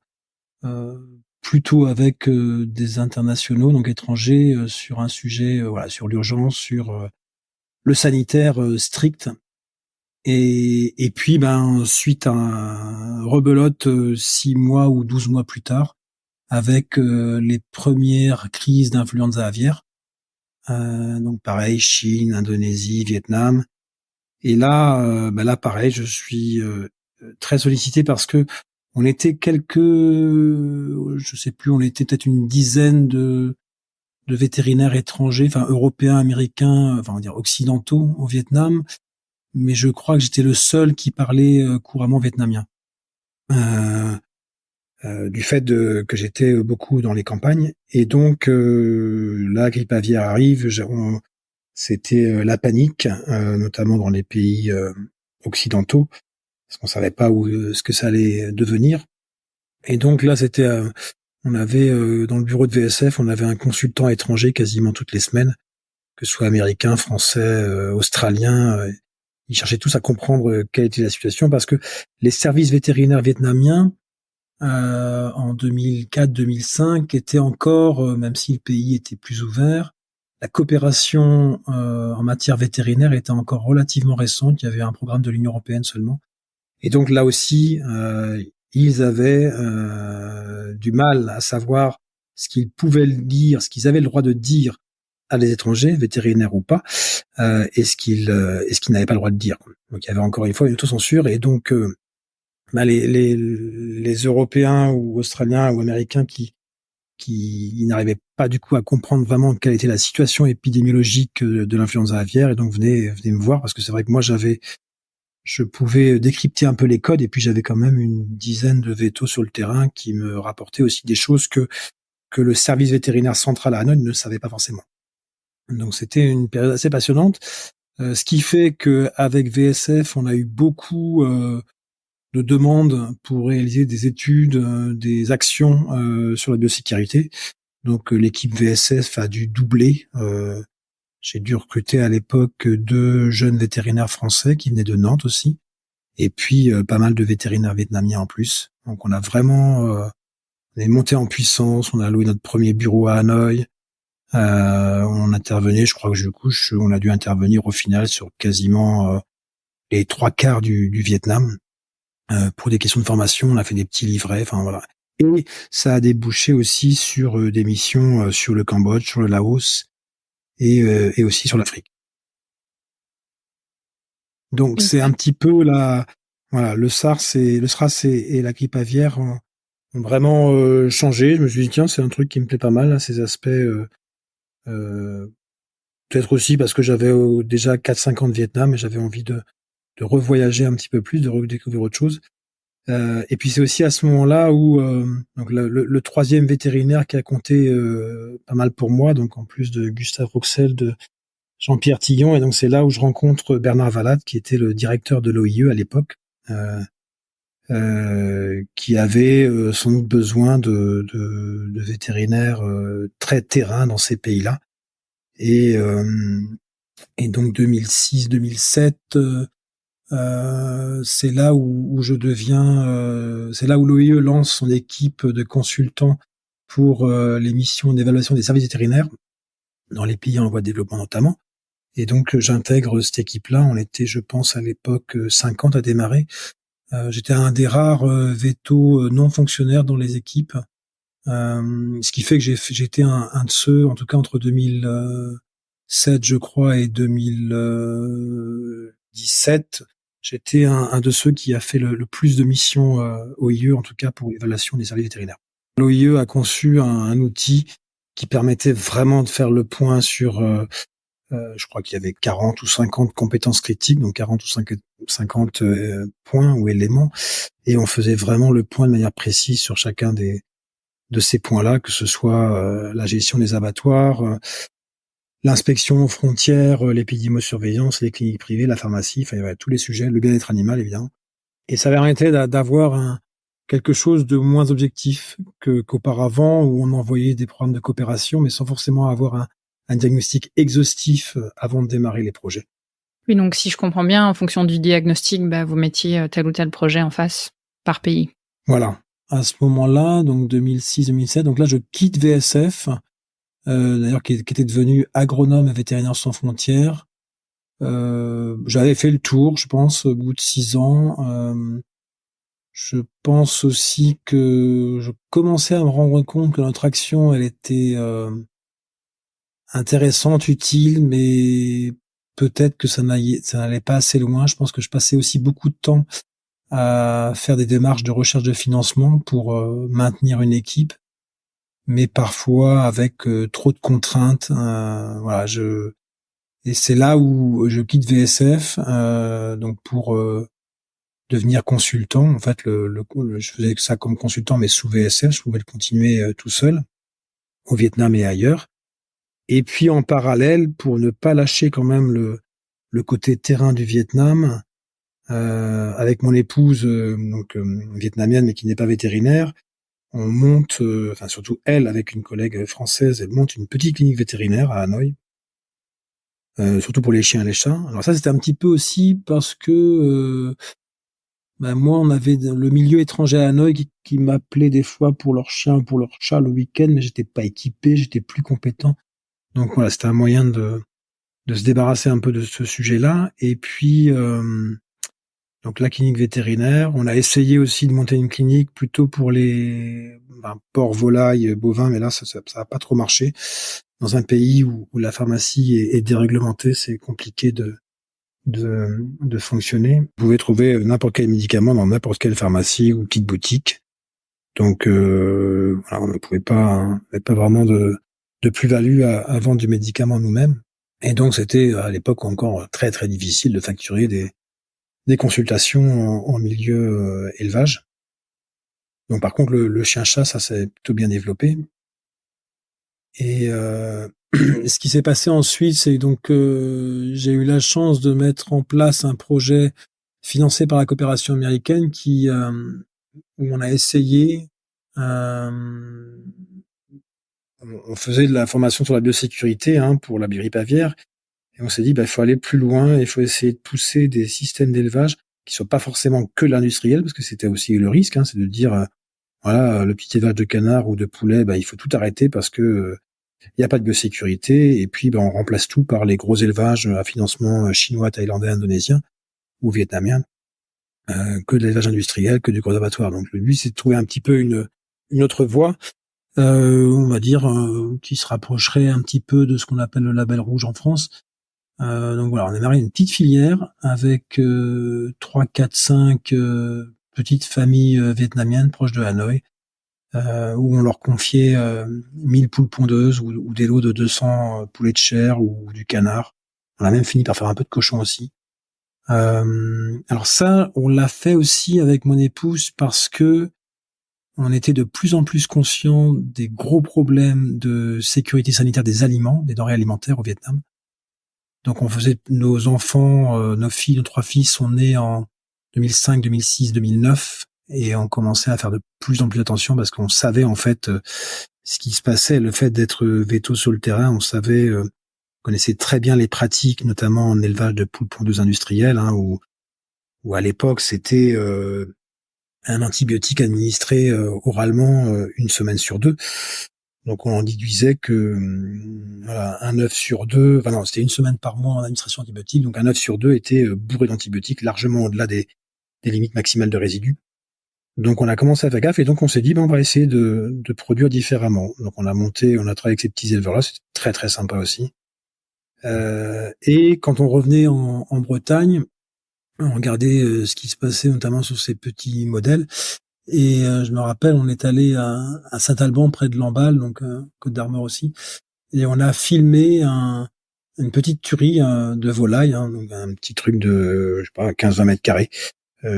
plutôt avec des internationaux, donc étrangers, sur un sujet, sur l'urgence, sur le sanitaire strict. Et puis, suite à un rebelote 6 mois ou 12 mois plus tard, avec les premières crises d'influenza aviaire. Donc pareil, Chine, Indonésie, Vietnam. Et là, pareil, je suis très sollicité parce que on était on était peut-être une dizaine de vétérinaires étrangers, européens, américains, on va dire occidentaux au Vietnam. Mais je crois que j'étais le seul qui parlait couramment vietnamien. Du fait que j'étais beaucoup dans les campagnes. Et donc, la grippe aviaire arrive, c'était la panique, notamment dans les pays occidentaux, parce qu'on savait pas ce que ça allait devenir. Et donc là, on avait dans le bureau de VSF, on avait un consultant étranger quasiment toutes les semaines, que ce soit américain, français, australien. Ils cherchaient tous à comprendre quelle était la situation, parce que les services vétérinaires vietnamiens, en 2004-2005, étaient encore, même si le pays était plus ouvert, la coopération en matière vétérinaire était encore relativement récente. Il y avait un programme de l'Union européenne seulement. Et donc là aussi, ils avaient du mal à savoir ce qu'ils pouvaient dire, ce qu'ils avaient le droit de dire à des étrangers, vétérinaires ou pas, et ce qu'ils n'avaient pas le droit de dire. Donc il y avait encore une fois une autocensure, et donc les Européens ou Australiens ou Américains qui n'arrivaient pas du coup à comprendre vraiment quelle était la situation épidémiologique de l'influenza aviaire, et donc venaient me voir, parce que c'est vrai que moi je pouvais décrypter un peu les codes, et puis j'avais quand même une dizaine de vétos sur le terrain qui me rapportaient aussi des choses que le service vétérinaire central à Hanoï ne savait pas forcément. Donc c'était une période assez passionnante, ce qui fait que avec VSF, on a eu beaucoup de demandes pour réaliser des études, des actions sur la biosécurité. Donc l'équipe VSF a dû doubler. J'ai dû recruter à l'époque 2 jeunes vétérinaires français qui venaient de Nantes aussi, et puis pas mal de vétérinaires vietnamiens en plus. Donc on a vraiment on est monté en puissance. On a loué notre premier bureau à Hanoï. On intervenait, je crois que on a dû intervenir au final sur quasiment les 3/4 du Vietnam. Pour des questions de formation, on a fait des petits livrets, voilà. Et ça a débouché aussi sur des missions sur le Cambodge, sur le Laos et aussi sur l'Afrique. Donc c'est un petit peu le SARS et la grippe aviaire ont vraiment changé. Je me suis dit tiens, c'est un truc qui me plaît pas mal, là, ces aspects. Peut-être aussi parce que j'avais déjà 4-5 ans de Vietnam et j'avais envie de revoyager un petit peu plus, de redécouvrir autre chose. Et puis c'est aussi à ce moment-là où donc le troisième vétérinaire qui a compté pas mal pour moi, donc en plus de Gustave Rouxel, de Jean-Pierre Tillon, et donc c'est là où je rencontre Bernard Valade, qui était le directeur de l'OIE à l'époque, qui avait sans doute besoin de vétérinaires très terrain dans ces pays-là. Et donc 2006-2007, c'est là où je deviens, c'est là où l'OIE lance son équipe de consultants pour les missions d'évaluation des services vétérinaires dans les pays en voie de développement notamment. Et donc j'intègre cette équipe-là. On était, je pense, à l'époque 50 à démarrer. J'étais un des rares vétos non fonctionnaires dans les équipes, ce qui fait que j'étais un de ceux, en tout cas entre 2007 je crois et 2017, j'étais un de ceux qui a fait le plus de missions OIE, en tout cas pour l'évaluation des services vétérinaires. L'OIE a conçu un outil qui permettait vraiment de faire le point sur je crois qu'il y avait 40 ou 50 compétences critiques, donc 40 ou 50 points ou éléments, et on faisait vraiment le point de manière précise sur chacun de ces points-là, que ce soit la gestion des abattoirs, l'inspection aux frontières, l'épidémiosurveillance, les cliniques privées, la pharmacie, il y avait tous les sujets, le bien-être animal évidemment. Et ça permettait d'avoir quelque chose de moins objectif qu'auparavant, où on envoyait des programmes de coopération, mais sans forcément avoir un diagnostic exhaustif avant de démarrer les projets. Oui, donc si je comprends bien, en fonction du diagnostic, vous mettiez tel ou tel projet en face. par pays. Voilà. À ce moment-là, donc 2006-2007, donc là je quitte VSF, d'ailleurs qui était devenu agronome à Vétérinaires sans frontières. J'avais fait le tour, je pense, au bout de 6 ans. Je pense aussi que je commençais à me rendre compte que notre action, elle était intéressante, utile, mais peut-être que ça n'allait pas assez loin. Je pense que je passais aussi beaucoup de temps à faire des démarches de recherche de financement pour maintenir une équipe, mais parfois avec trop de contraintes. Voilà, et c'est là où je quitte VSF, donc pour devenir consultant. En fait, je faisais ça comme consultant, mais sous VSF, je pouvais le continuer tout seul au Vietnam et ailleurs. Et puis en parallèle, pour ne pas lâcher quand même le côté terrain du Vietnam, avec mon épouse, vietnamienne mais qui n'est pas vétérinaire, on monte, enfin surtout elle, avec une collègue française, elle monte une petite clinique vétérinaire à Hanoï, surtout pour les chiens et les chats. Alors ça, c'était un petit peu aussi parce que moi, on avait le milieu étranger à Hanoï qui m'appelait des fois pour leurs chiens, pour leurs chats le week-end, mais j'étais pas équipé, j'étais plus compétent. Donc voilà, c'était un moyen de se débarrasser un peu de ce sujet-là. Et puis donc la clinique vétérinaire, on a essayé aussi de monter une clinique plutôt pour les porcs, volailles, bovins, mais là ça a pas trop marché. Dans un pays où la pharmacie est déréglementée, c'est compliqué de fonctionner. Vous pouvez trouver n'importe quel médicament dans n'importe quelle pharmacie ou petite boutique. Donc voilà, on ne pouvait pas vraiment de plus-value à vendre du médicament nous-mêmes. Et donc c'était à l'époque encore très très difficile de facturer des consultations en milieu élevage. Donc par contre le chien-chat, ça s'est plutôt bien développé. Et ce qui s'est passé ensuite, c'est donc j'ai eu la chance de mettre en place un projet financé par la coopération américaine où on a essayé, on faisait de la formation sur la biosécurité pour la grippe aviaire, et on s'est dit il faut aller plus loin, il faut essayer de pousser des systèmes d'élevage qui soient pas forcément que l'industriel, parce que c'était aussi le risque, c'est de dire voilà, le petit élevage de canard ou de poulet, il faut tout arrêter parce que il n'y a pas de biosécurité, et puis on remplace tout par les gros élevages à financement chinois, thaïlandais, indonésien ou vietnamien, que de l'élevage industriel, que du gros abattoir. Donc le but, c'est de trouver un petit peu une autre voie, on va dire, qui se rapprocherait un petit peu de ce qu'on appelle le label rouge en France. Donc voilà, on a démarré une petite filière avec 3, 4, 5 petites familles vietnamiennes proches de Hanoï, où on leur confiait 1000 poules pondeuses ou des lots de 200 poulets de chair ou du canard. On a même fini par faire un peu de cochon aussi. Alors ça, on l'a fait aussi avec mon épouse parce que on était de plus en plus conscients des gros problèmes de sécurité sanitaire des aliments, des denrées alimentaires au Vietnam. Donc on faisait, nos enfants, nos filles, nos 3 filles sont nés en 2005, 2006, 2009, et on commençait à faire de plus en plus attention parce qu'on savait en fait ce qui se passait. Le fait d'être véto sur le terrain, on savait, connaissait très bien les pratiques, notamment en élevage de poules pondeuses industrielles, où à l'époque c'était un antibiotique administré oralement 1 semaine sur 2. Donc on en déduisait que voilà, un œuf sur 2, enfin non, c'était 1 semaine par mois en administration antibiotique, donc un œuf sur 2 était bourré d'antibiotiques, largement au-delà des limites maximales de résidus. Donc on a commencé à faire gaffe, et donc on s'est dit on va essayer de produire différemment. Donc on a travaillé avec ces petits éleveurs-là, c'était très très sympa aussi. Et quand on revenait en Bretagne, on regardait ce qui se passait notamment sur ces petits modèles. Et je me rappelle, on est allé à Saint-Alban, près de Lamballe, donc Côte d'Armor aussi, et on a filmé une petite tuerie de volailles, donc un petit truc de 15-20 mètres carrés,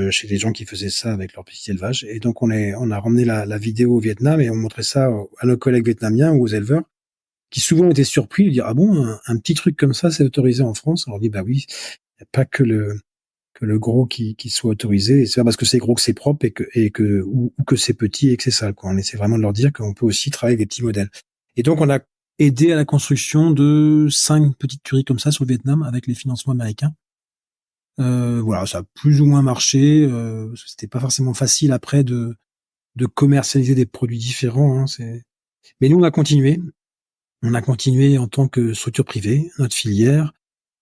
chez des gens qui faisaient ça avec leur petit élevage. Et donc on a ramené la vidéo au Vietnam, et on montrait ça à nos collègues vietnamiens ou aux éleveurs, qui souvent étaient surpris de dire ah bon, un petit truc comme ça c'est autorisé en France. On leur dit oui, il n'y a pas que le gros qui soit autorisé, et c'est pas parce que c'est gros que c'est propre ou que c'est petit et que c'est sale, quoi. On essaie vraiment de leur dire qu'on peut aussi travailler avec des petits modèles. Et donc on a aidé à la construction de 5 petites tueries comme ça sur le Vietnam avec les financements américains. Voilà, ça a plus ou moins marché. C'était pas forcément facile après de commercialiser des produits différents. Hein, mais nous, on a continué. On a continué en tant que structure privée, notre filière,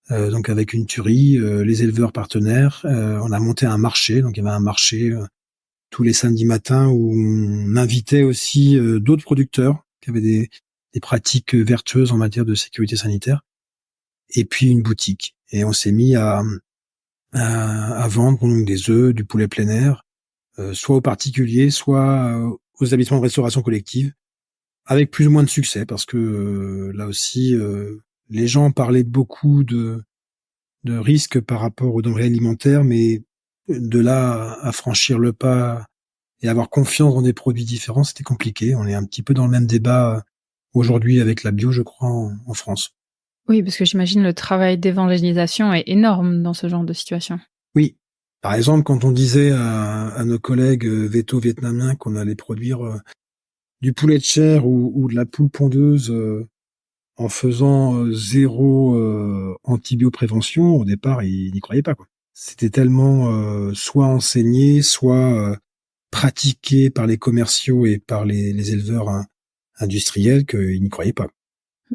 donc avec une tuerie, les éleveurs partenaires. On a monté un marché, donc il y avait un marché tous les samedis matins où on invitait aussi d'autres producteurs qui avaient des pratiques vertueuses en matière de sécurité sanitaire, et puis une boutique. Et on s'est mis à vendre donc des œufs, du poulet plein air, soit aux particuliers, soit aux établissements de restauration collective, avec plus ou moins de succès, parce que là aussi, les gens parlaient beaucoup de risques par rapport aux denrées alimentaires, mais de là à franchir le pas et avoir confiance dans des produits différents, c'était compliqué. On est un petit peu dans le même débat aujourd'hui avec la bio, je crois, en France. Oui, parce que j'imagine le travail d'évangélisation est énorme dans ce genre de situation. Oui. Par exemple, quand on disait à nos collègues véto-vietnamiens qu'on allait produire du poulet de chair ou de la poule pondeuse en faisant zéro antibioprévention, au départ, ils n'y croyaient pas, quoi. C'était tellement soit enseigné, soit pratiqué par les commerciaux et par les éleveurs industriels qu'ils n'y croyaient pas.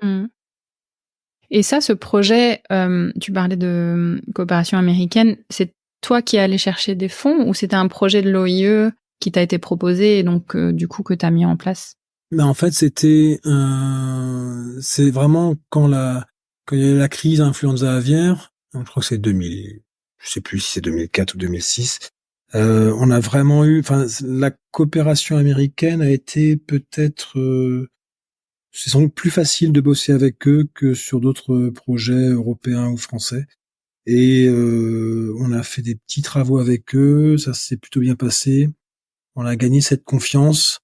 Mmh. Et ça, ce projet, tu parlais de coopération américaine, c'est toi qui es allé chercher des fonds ou c'était un projet de l'OIE qui t'a été proposé et donc du coup que tu as mis en place? Mais en fait, c'est vraiment quand il y a eu la crise influenza aviaire, donc je crois que c'est 2000, je sais plus si c'est 2004 ou 2006. On a vraiment eu, la coopération américaine a été peut-être, c'est sans doute plus facile de bosser avec eux que sur d'autres projets européens ou français. Et on a fait des petits travaux avec eux, ça s'est plutôt bien passé. On a gagné cette confiance.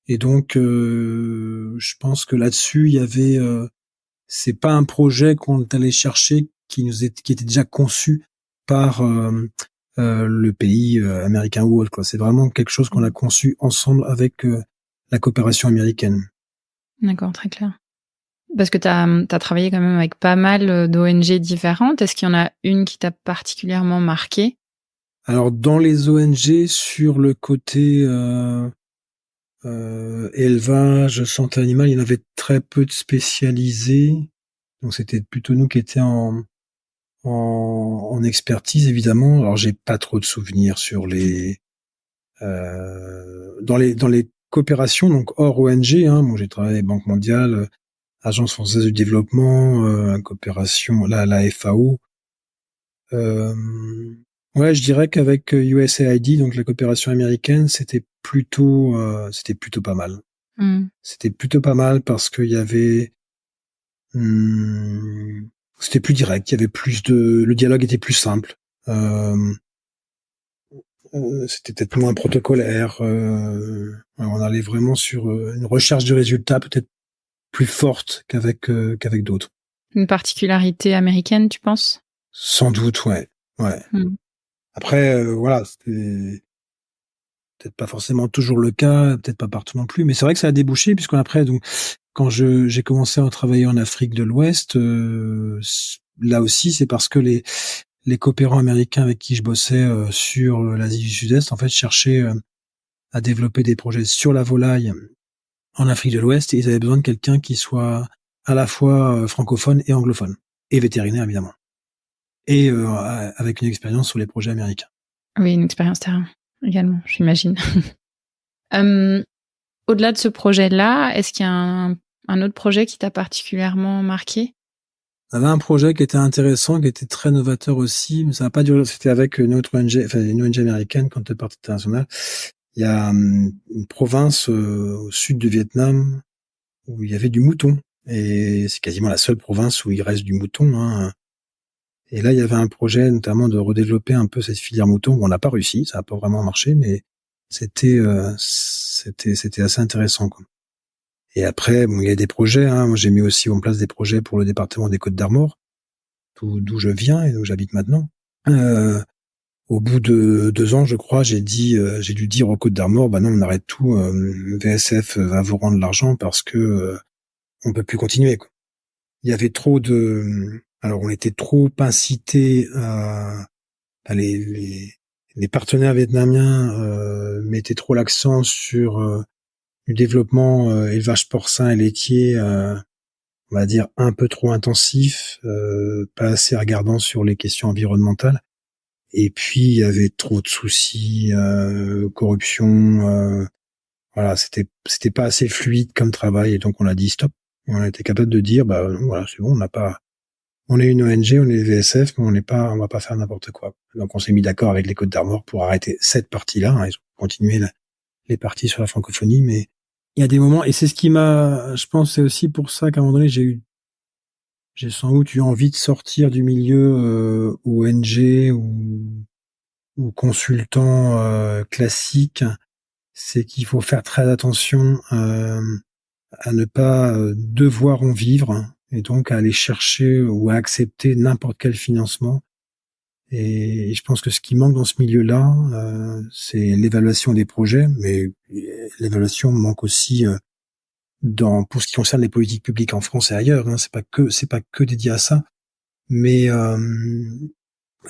Et donc, je pense que là-dessus, il y avait, c'est pas un projet qu'on est allé chercher qui était déjà conçu par le pays américain ou autre, quoi. C'est vraiment quelque chose qu'on a conçu ensemble avec la coopération américaine. D'accord, très clair. Parce que tu as travaillé quand même avec pas mal d'ONG différentes. Est-ce qu'il y en a une qui t'a particulièrement marqué? Alors, dans les ONG, sur le côté élevage, santé animale, il y en avait très peu de spécialisés. Donc, c'était plutôt nous qui étions en expertise, évidemment. Alors, j'ai pas trop de souvenirs sur dans les coopérations, donc hors ONG, hein. Moi, j'ai travaillé avec Banque mondiale, Agence française du développement, coopération, la FAO. Ouais, je dirais qu'avec USAID, donc la coopération américaine, c'était plutôt pas mal. C'était plutôt pas mal parce qu'il y avait, c'était plus direct, il y avait le dialogue était plus simple. C'était peut-être moins protocolaire. On allait vraiment sur une recherche de résultats peut-être plus forte qu'avec d'autres. Une particularité américaine, tu penses? Sans doute, ouais. Après, voilà, c'était peut-être pas forcément toujours le cas, peut-être pas partout non plus, mais c'est vrai que ça a débouché puisqu'après, donc, quand j'ai commencé à travailler en Afrique de l'Ouest, là aussi, c'est parce que les coopérants américains avec qui je bossais sur l'Asie du Sud-Est, en fait, cherchaient à développer des projets sur la volaille en Afrique de l'Ouest et ils avaient besoin de quelqu'un qui soit à la fois francophone et anglophone et vétérinaire évidemment et avec une expérience sur les projets américains. Oui, une expérience terrain également, j'imagine. Au-delà de ce projet-là, est-ce qu'il y a un autre projet qui t'a particulièrement marqué? On avait un projet qui était intéressant, qui était très novateur aussi, mais ça n'a pas duré. C'était avec une autre ONG, une ONG américaine, Counterpart International. Il y a une province au sud du Vietnam où il y avait du mouton. Et c'est quasiment la seule province où il reste du mouton, hein. Et là, il y avait un projet notamment de redévelopper un peu cette filière mouton. Bon, on n'a pas réussi, ça n'a pas vraiment marché, mais c'était assez intéressant, quoi. Et après, bon, il y a des projets, hein. Moi, j'ai mis aussi en place des projets pour le département des Côtes-d'Armor, d'où je viens et où j'habite maintenant. Au bout de 2 ans, je crois, j'ai dû dire aux Côtes-d'Armor, bah non, on arrête tout, VSF va vous rendre l'argent parce que on peut plus continuer, quoi. Il y avait alors on était trop incité les partenaires vietnamiens mettaient trop l'accent sur du développement élevage porcin et laitier, on va dire un peu trop intensif, pas assez regardant sur les questions environnementales. Et puis il y avait trop de soucis, corruption, voilà, c'était pas assez fluide comme travail, et donc on a dit stop. On a été capable de dire voilà, c'est bon, on est une ONG, on est VSF, mais on va pas faire n'importe quoi. Donc on s'est mis d'accord avec les Côtes d'Armor pour arrêter cette partie-là. Ils ont continué les parties sur la francophonie, mais il y a des moments, et c'est ce qui je pense, c'est aussi pour ça qu'à un moment donné, j'ai sans doute eu envie de sortir du milieu ONG ou consultant classique. C'est qu'il faut faire très attention à ne pas devoir en vivre, et donc à aller chercher ou à accepter n'importe quel financement. Et je pense que ce qui manque dans ce milieu-là, c'est l'évaluation des projets, mais l'évaluation manque aussi pour ce qui concerne les politiques publiques en France et ailleurs. C'est pas que dédié à ça, mais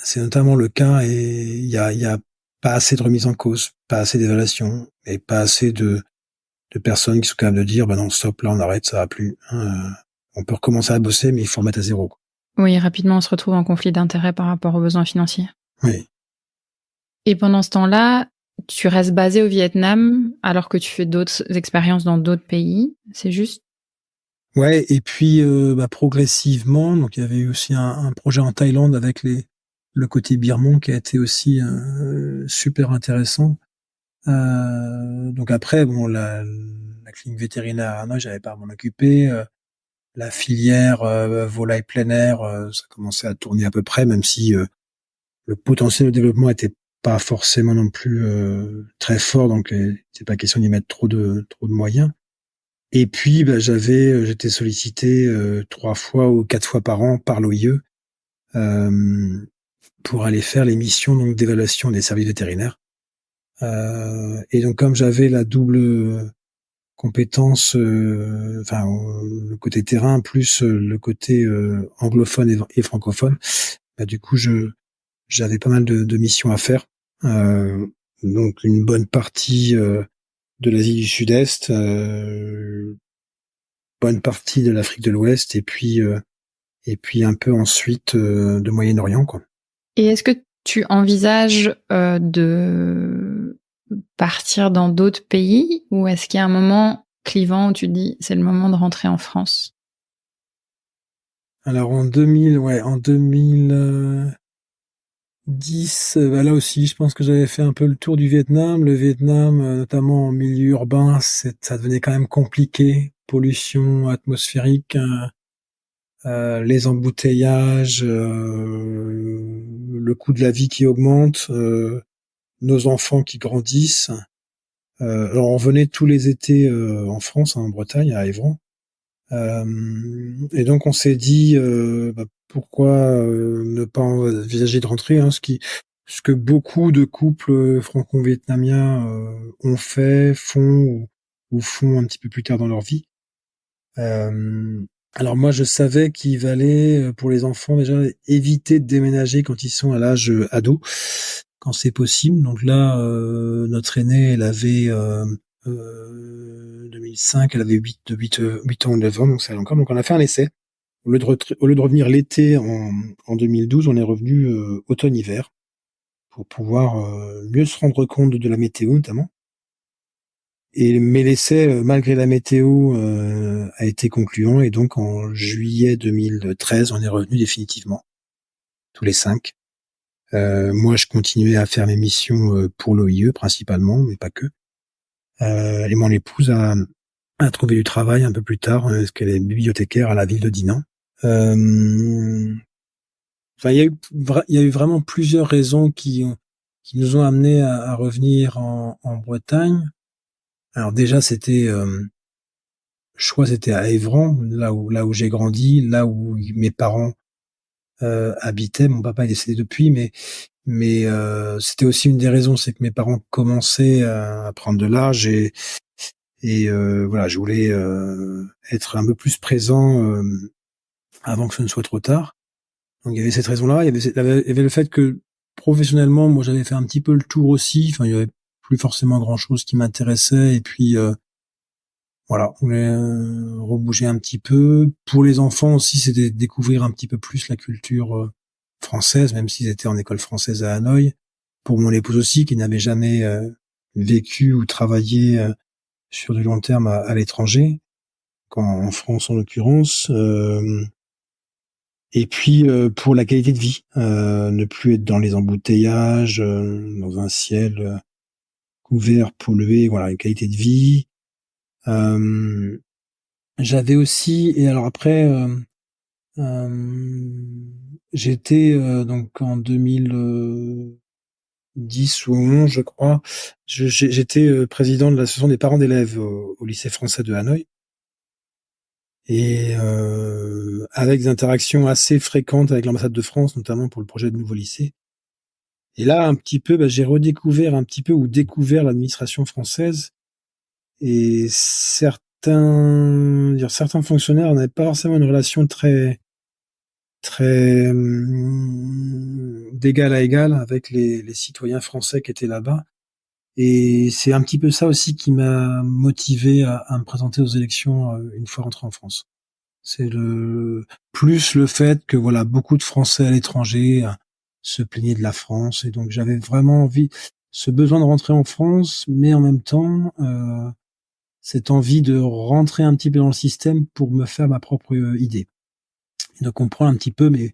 c'est notamment le cas, et il y a pas assez de remise en cause, pas assez d'évaluation, et pas assez de personnes qui sont capables de dire non, stop, là on arrête, ça va plus. On peut recommencer à bosser, mais il faut remettre à zéro. Oui, rapidement on se retrouve en conflit d'intérêts par rapport aux besoins financiers. Oui. Et pendant ce temps-là, tu restes basé au Vietnam alors que tu fais d'autres expériences dans d'autres pays, c'est juste? Ouais, et puis progressivement, donc il y avait eu aussi un projet en Thaïlande avec le côté birman qui a été aussi super intéressant. Donc après, la clinique vétérinaire à Hanoï, j'avais pas à m'en occuper. La filière volaille plein air, ça commençait à tourner à peu près, même si le potentiel de développement était pas forcément non plus très fort, donc c'est pas question d'y mettre trop de moyens. Et puis j'étais sollicité 3 fois ou 4 fois par an par l'OIE pour aller faire les missions donc d'évaluation des services vétérinaires. Et donc comme j'avais la double compétence, le côté terrain plus le côté anglophone et francophone, du coup j'avais pas mal de missions à faire. Donc une bonne partie de l'Asie du Sud-Est, bonne partie de l'Afrique de l'Ouest, et puis un peu ensuite de Moyen-Orient, quoi. Et est-ce que tu envisages de partir dans d'autres pays, ou est-ce qu'il y a un moment clivant où tu te dis c'est le moment de rentrer en France? Alors en 2010, là aussi, je pense que j'avais fait un peu le tour du Vietnam. Le Vietnam, notamment en milieu urbain, ça devenait quand même compliqué. Pollution atmosphérique, les embouteillages, le coût de la vie qui augmente, nos enfants qui grandissent. Alors on venait tous les étés en France, en Bretagne, à Évron. Et donc on s'est dit pourquoi ne pas envisager de rentrer, ce que beaucoup de couples franco-vietnamiens ont fait, font ou font un petit peu plus tard dans leur vie. Alors moi je savais qu'il valait pour les enfants déjà éviter de déménager quand ils sont à l'âge ado, quand c'est possible. Donc là notre aînée, elle avait 2005, elle avait 8 ans ou 9 ans, donc ça allait encore. Donc on a fait un essai. Au lieu de revenir l'été en 2012, on est revenu automne-hiver pour pouvoir mieux se rendre compte de la météo notamment. Mais l'essai, malgré la météo, a été concluant, et donc en juillet 2013, on est revenu définitivement, tous les 5. Moi, je continuais à faire mes missions pour l'OIE principalement, mais pas que. Et mon épouse a trouvé du travail un peu plus tard, parce qu'elle est bibliothécaire à la ville de Dinan. Il y a eu vraiment plusieurs raisons qui nous ont amenés à revenir en Bretagne. Alors déjà, c'était choix, c'était à Évran, là où j'ai grandi, là où mes parents habitaient. Mon papa est décédé depuis, mais c'était aussi une des raisons, c'est que mes parents commençaient à prendre de l'âge, et voilà, je voulais être un peu plus présent avant que ce ne soit trop tard. Donc il y avait cette raison-là, il y avait le fait que professionnellement, moi j'avais fait un petit peu le tour aussi. Enfin, il y avait plus forcément grand-chose qui m'intéressait. Et puis voilà, on voulait rebouger un petit peu. Pour les enfants aussi, c'était découvrir un petit peu plus la culture française, même s'ils étaient en école française à Hanoï. Pour mon épouse aussi, qui n'avait jamais vécu ou travaillé sur du long terme à l'étranger, en France en l'occurrence. Et puis pour la qualité de vie, ne plus être dans les embouteillages, dans un ciel couvert, pollué, voilà, une qualité de vie. J'avais aussi, et alors après, j'étais donc en 2010 ou 11, je crois, j'étais président de l'association des parents d'élèves au lycée français de Hanoï. Et avec des interactions assez fréquentes avec l'ambassade de France, notamment pour le projet de nouveau lycée. Et là, un petit peu, j'ai redécouvert un petit peu ou découvert l'administration française. Et certains fonctionnaires n'avaient pas forcément une relation très d'égal à égal avec les citoyens français qui étaient là-bas. Et c'est un petit peu ça aussi qui m'a motivé à me présenter aux élections une fois rentré en France. C'est le fait que voilà, beaucoup de Français à l'étranger se plaignaient de la France, et donc j'avais vraiment envie, ce besoin de rentrer en France, mais en même temps cette envie de rentrer un petit peu dans le système pour me faire ma propre idée. Et donc on prend un petit peu, mais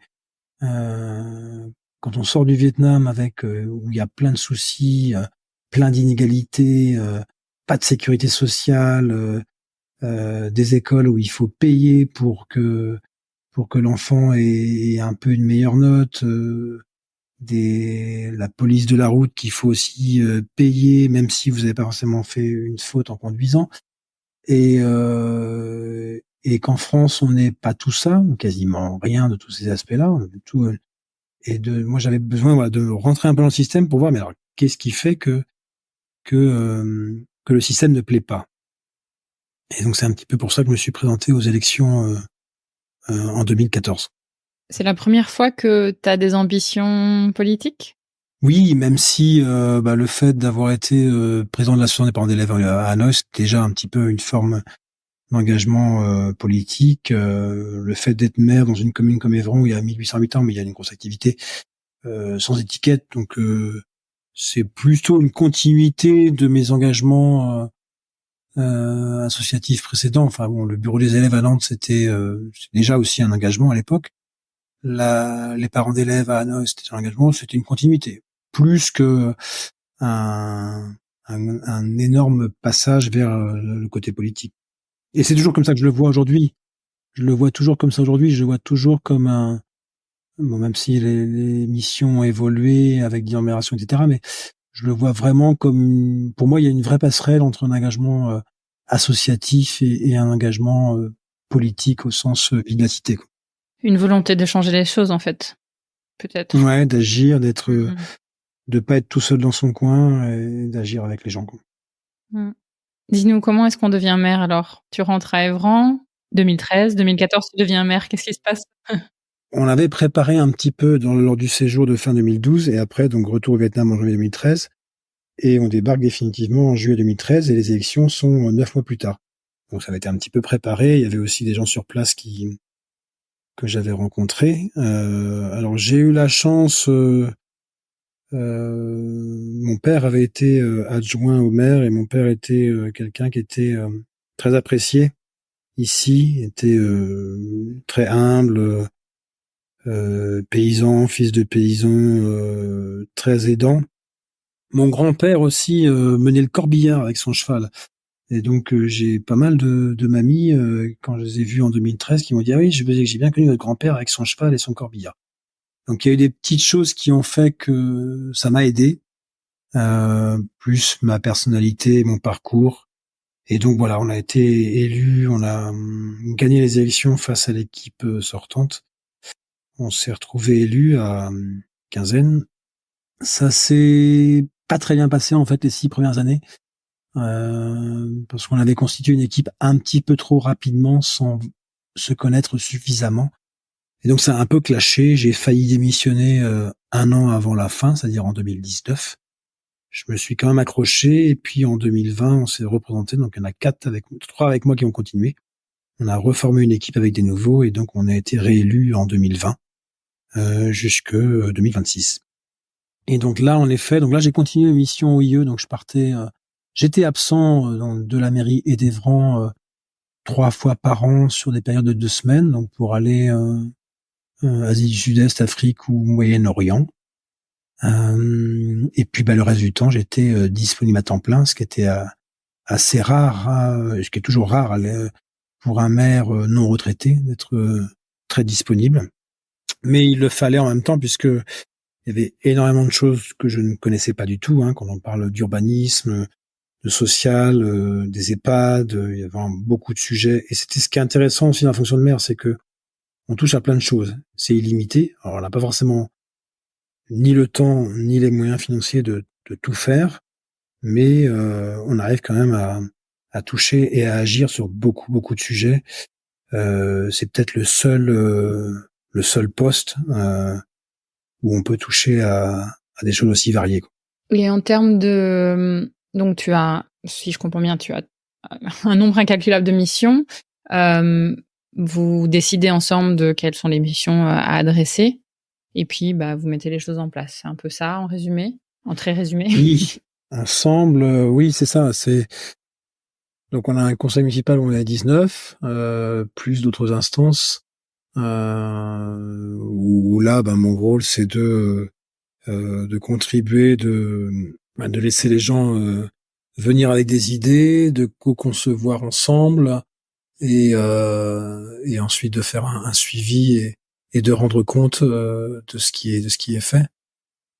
quand on sort du Vietnam avec où il y a plein de soucis, plein d'inégalités, pas de sécurité sociale, des écoles où il faut payer pour que l'enfant ait un peu une meilleure note, la police de la route qu'il faut aussi payer, même si vous n'avez pas forcément fait une faute en conduisant, et qu'en France on n'est pas tout ça, ou quasiment rien de tous ces aspects-là, tout. Et moi j'avais besoin, voilà, de rentrer un peu dans le système pour voir, mais alors qu'est-ce qui fait que le système ne plaît pas. Et donc c'est un petit peu pour ça que je me suis présenté aux élections en 2014. C'est la première fois que tu as des ambitions politiques ? Oui, même si le fait d'avoir été président de l'association des parents d'élèves à Hanoï, c'est déjà un petit peu une forme d'engagement politique. Le fait d'être maire dans une commune comme Évron où il y a 1800 habitants, mais il y a une grosse activité sans étiquette, donc c'est plutôt une continuité de mes engagements associatifs précédents. Enfin bon, le bureau des élèves à Nantes, c'était déjà aussi un engagement à l'époque. Les parents d'élèves à Hanoï, c'était un engagement, c'était une continuité, plus que un énorme passage vers le côté politique. Et c'est toujours comme ça que je le vois aujourd'hui. Je le vois toujours comme ça aujourd'hui. Je le vois toujours comme même si les missions ont évolué avec différenciation, etc., mais je le vois vraiment comme, pour moi, il y a une vraie passerelle entre un engagement associatif et un engagement politique au sens vie de la cité, quoi. Une volonté de changer les choses, en fait, peut-être. Ouais, d'agir, de pas être tout seul dans son coin et d'agir avec les gens, quoi. Dis-nous, comment est-ce qu'on devient maire alors ? Tu rentres à Évran, 2013, 2014, tu deviens maire. Qu'est-ce qui se passe ? On avait préparé un petit peu lors du séjour de fin 2012, et après, donc, retour au Vietnam en janvier 2013, et on débarque définitivement en juillet 2013, et les élections sont 9 mois plus tard. Donc ça avait été un petit peu préparé. Il y avait aussi des gens sur place que j'avais rencontrés. Alors j'ai eu la chance, mon père avait été adjoint au maire, et mon père était quelqu'un qui était très apprécié ici, était très humble, paysan, fils de paysan, très aidant. Mon grand-père aussi menait le corbillard avec son cheval. Et donc j'ai pas mal de mamies quand je les ai vues en 2013 qui m'ont dit: ah oui, j'ai bien connu votre grand-père avec son cheval et son corbillard. Donc il y a eu des petites choses qui ont fait que ça m'a aidé, plus ma personnalité, mon parcours. Et donc voilà, on a été élus, on a gagné les élections face à l'équipe sortante. On s'est retrouvé élus à quinzaine. Ça s'est pas très bien passé en fait les 6 premières années, parce qu'on avait constitué une équipe un petit peu trop rapidement sans se connaître suffisamment. Et donc ça a un peu clashé. J'ai failli démissionner 1 an avant la fin, c'est-à-dire en 2019. Je me suis quand même accroché, et puis en 2020, on s'est représenté. Donc il y en a 3 avec moi qui ont continué. On a reformé une équipe avec des nouveaux, et donc on a été réélus en 2020 jusque 2026. Et donc là, en effet, j'ai continué une mission OIE. Donc j'étais absent de la mairie et d'Evran 3 fois par an sur des périodes de 2 semaines, donc pour aller Asie du Sud-Est, Afrique ou Moyen-Orient. Et puis le reste du temps, j'étais disponible à temps plein, ce qui était assez rare, ce qui est toujours rare pour un maire non retraité d'être très disponible. Mais il le fallait en même temps, puisque il y avait énormément de choses que je ne connaissais pas du tout, quand on parle d'urbanisme, de social, des EHPAD, il y avait beaucoup de sujets. Et c'était ce qui est intéressant aussi dans la fonction de maire, c'est que on touche à plein de choses. C'est illimité. Alors on n'a pas forcément ni le temps ni les moyens financiers de tout faire, mais on arrive quand même à toucher et à agir sur beaucoup de sujets. C'est peut-être le seul poste où on peut toucher à des choses aussi variées, quoi. Et en termes donc tu as, si je comprends bien, tu as un nombre incalculable de missions. Vous décidez ensemble de quelles sont les missions à adresser, et puis vous mettez les choses en place. C'est un peu ça, en très résumé. Oui, ensemble, oui, c'est ça. Donc on a un conseil municipal où on est 19, plus d'autres instances, où là, mon rôle, c'est de contribuer, de laisser les gens venir avec des idées, de co-concevoir ensemble, et ensuite de faire un suivi et de rendre compte de ce qui est fait.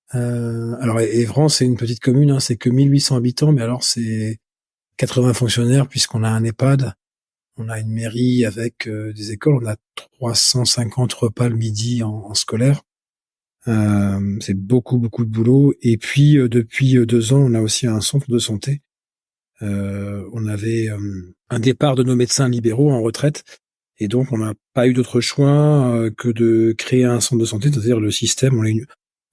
Alors Évran, c'est une petite commune, c'est que 1800 habitants, mais alors c'est 80 fonctionnaires, puisqu'on a un EHPAD, on a une mairie avec des écoles, on a 350 repas le midi en scolaire. C'est beaucoup de boulot. Et puis depuis 2 ans, on a aussi un centre de santé. On avait un départ de nos médecins libéraux en retraite, et donc on n'a pas eu d'autre choix que de créer un centre de santé, c'est-à-dire le système.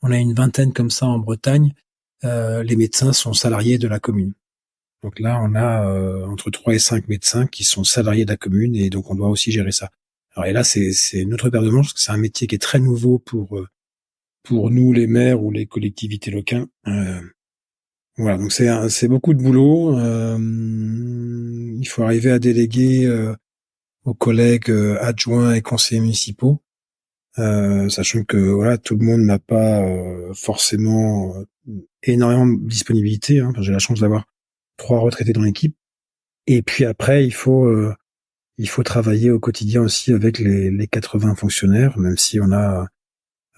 On a une vingtaine comme ça en Bretagne. Les médecins sont salariés de la commune. Donc là, on a entre 3 et 5 médecins qui sont salariés de la commune, et donc on doit aussi gérer ça. Alors et là, c'est une autre paire de manches, parce que c'est un métier qui est très nouveau pour nous, les maires ou les collectivités locales. Voilà, donc c'est beaucoup de boulot. Il faut arriver à déléguer aux collègues adjoints et conseillers municipaux, sachant que voilà, tout le monde n'a pas forcément énormément de disponibilité. J'ai la chance d'avoir 3 retraités dans l'équipe. Et puis après, il faut travailler au quotidien aussi avec les 80 fonctionnaires, même si on a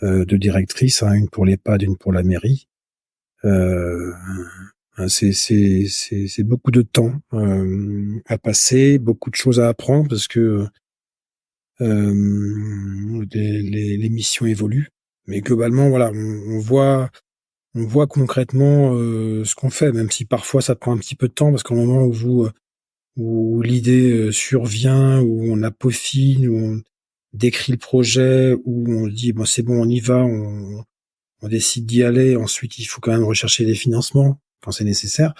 2 directrices, une pour l'EHPAD, une pour la mairie. C'est beaucoup de temps à passer, beaucoup de choses à apprendre, parce que les missions évoluent. Mais globalement, voilà, on voit concrètement ce qu'on fait, même si parfois ça prend un petit peu de temps, parce qu'au moment où l'idée survient, où on la peaufine, où on décrit le projet, où on dit c'est bon, on y va, on décide d'y aller. Ensuite, il faut quand même rechercher des financements quand c'est nécessaire,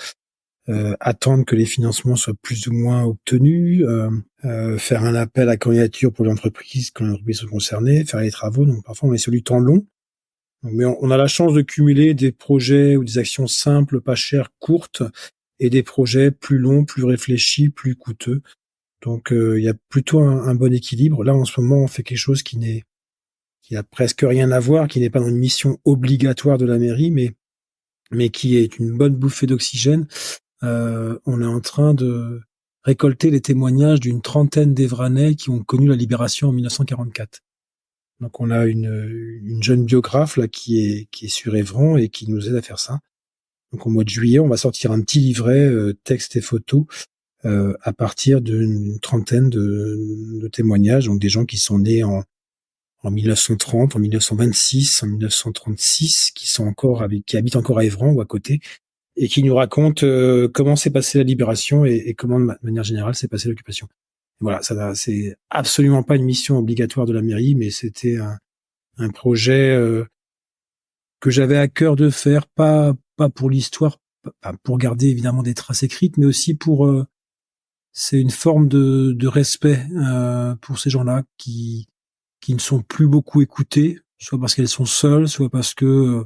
attendre que les financements soient plus ou moins obtenus, faire un appel à candidature pour l'entreprise quand l'entreprise est concernée, faire les travaux. Donc parfois on est sur du temps long. Mais on a la chance de cumuler des projets ou des actions simples, pas chères, courtes, et des projets plus longs, plus réfléchis, plus coûteux. Donc il y a plutôt un bon équilibre. Là, en ce moment, on fait quelque chose qui a presque rien à voir, qui n'est pas dans une mission obligatoire de la mairie, mais qui est une bonne bouffée d'oxygène. On est en train de récolter les témoignages d'une trentaine d'Évranais qui ont connu la libération en 1944. Donc on a une jeune biographe là qui est sur Évran et qui nous aide à faire ça. Donc au mois de juillet, on va sortir un petit livret texte et photos à partir d'une trentaine de témoignages, donc des gens qui sont nés en 1930, en 1926, en 1936, qui habitent encore à Évran ou à côté, et qui nous racontent comment s'est passée la libération et comment, de manière générale, s'est passée l'occupation. Voilà, c'est absolument pas une mission obligatoire de la mairie, mais c'était un projet que j'avais à cœur de faire, pas pour l'histoire, pas pour garder évidemment des traces écrites, mais aussi pour c'est une forme de respect pour ces gens-là qui ne sont plus beaucoup écoutés, soit parce qu'elles sont seules, soit parce que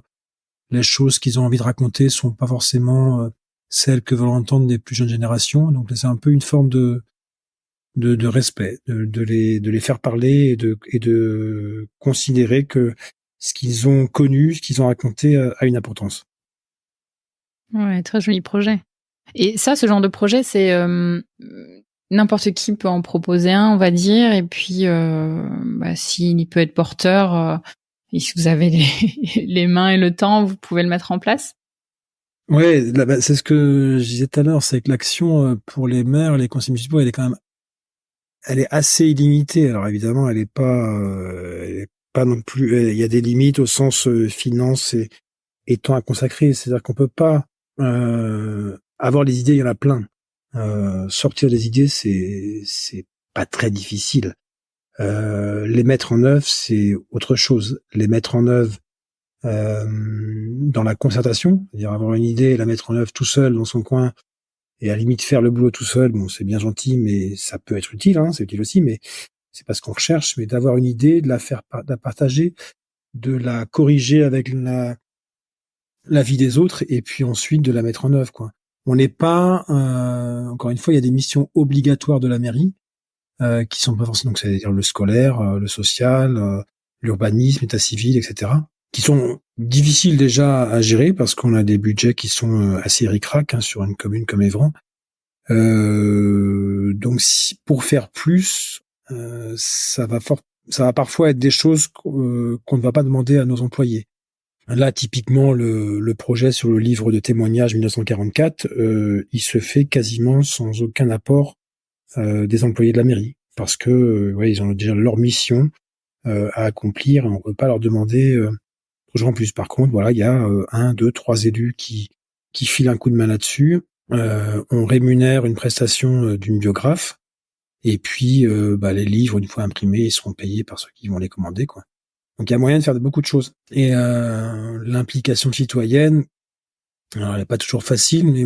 les choses qu'ils ont envie de raconter sont pas forcément celles que veulent entendre les plus jeunes générations. Donc c'est un peu une forme de respect, de les faire parler et de considérer que ce qu'ils ont connu, ce qu'ils ont raconté a une importance. Ouais, très joli projet. Et ça, ce genre de projet, c'est n'importe qui peut en proposer un, on va dire. Et puis, s'il peut être porteur, et si vous avez les mains et le temps, vous pouvez le mettre en place. Ouais, c'est ce que je disais tout à l'heure, c'est que l'action pour les maires, les conseils municipaux, elle est assez illimitée. Alors évidemment, elle est pas non plus. Il y a des limites au sens finance et temps à consacrer. C'est-à-dire qu'on peut pas avoir des idées. Il y en a plein. Sortir des idées, c'est pas très difficile. Les mettre en œuvre, c'est autre chose. Les mettre en œuvre dans la concertation, c'est-à-dire avoir une idée et la mettre en œuvre tout seul dans son coin, et à la limite faire le boulot tout seul, bon, c'est bien gentil, mais ça peut être utile, c'est utile aussi, mais c'est pas ce qu'on recherche, mais d'avoir une idée, de la partager, de la corriger avec la vie des autres, et puis ensuite de la mettre en œuvre, quoi. On n'est pas, encore une fois, il y a des missions obligatoires de la mairie, qui sont pas forcément, donc c'est-à-dire le scolaire, le social, l'urbanisme, l'état civil, etc., qui sont difficiles déjà à gérer parce qu'on a des budgets qui sont assez ric-rac sur une commune comme Évran. Donc pour faire plus, ça va parfois être des choses qu'on ne va pas demander à nos employés. Là, typiquement, le projet sur le livre de témoignages 1944, il se fait quasiment sans aucun apport des employés de la mairie, parce que ils ont déjà leur mission à accomplir, et on peut pas leur demander en plus. Par contre, voilà, il y a 1, 2, 3 élus qui filent un coup de main là-dessus. On rémunère une prestation d'une biographe, et puis les livres, une fois imprimés, ils seront payés par ceux qui vont les commander, quoi. Donc il y a moyen de faire beaucoup de choses. Et l'implication citoyenne, alors elle n'est pas toujours facile, mais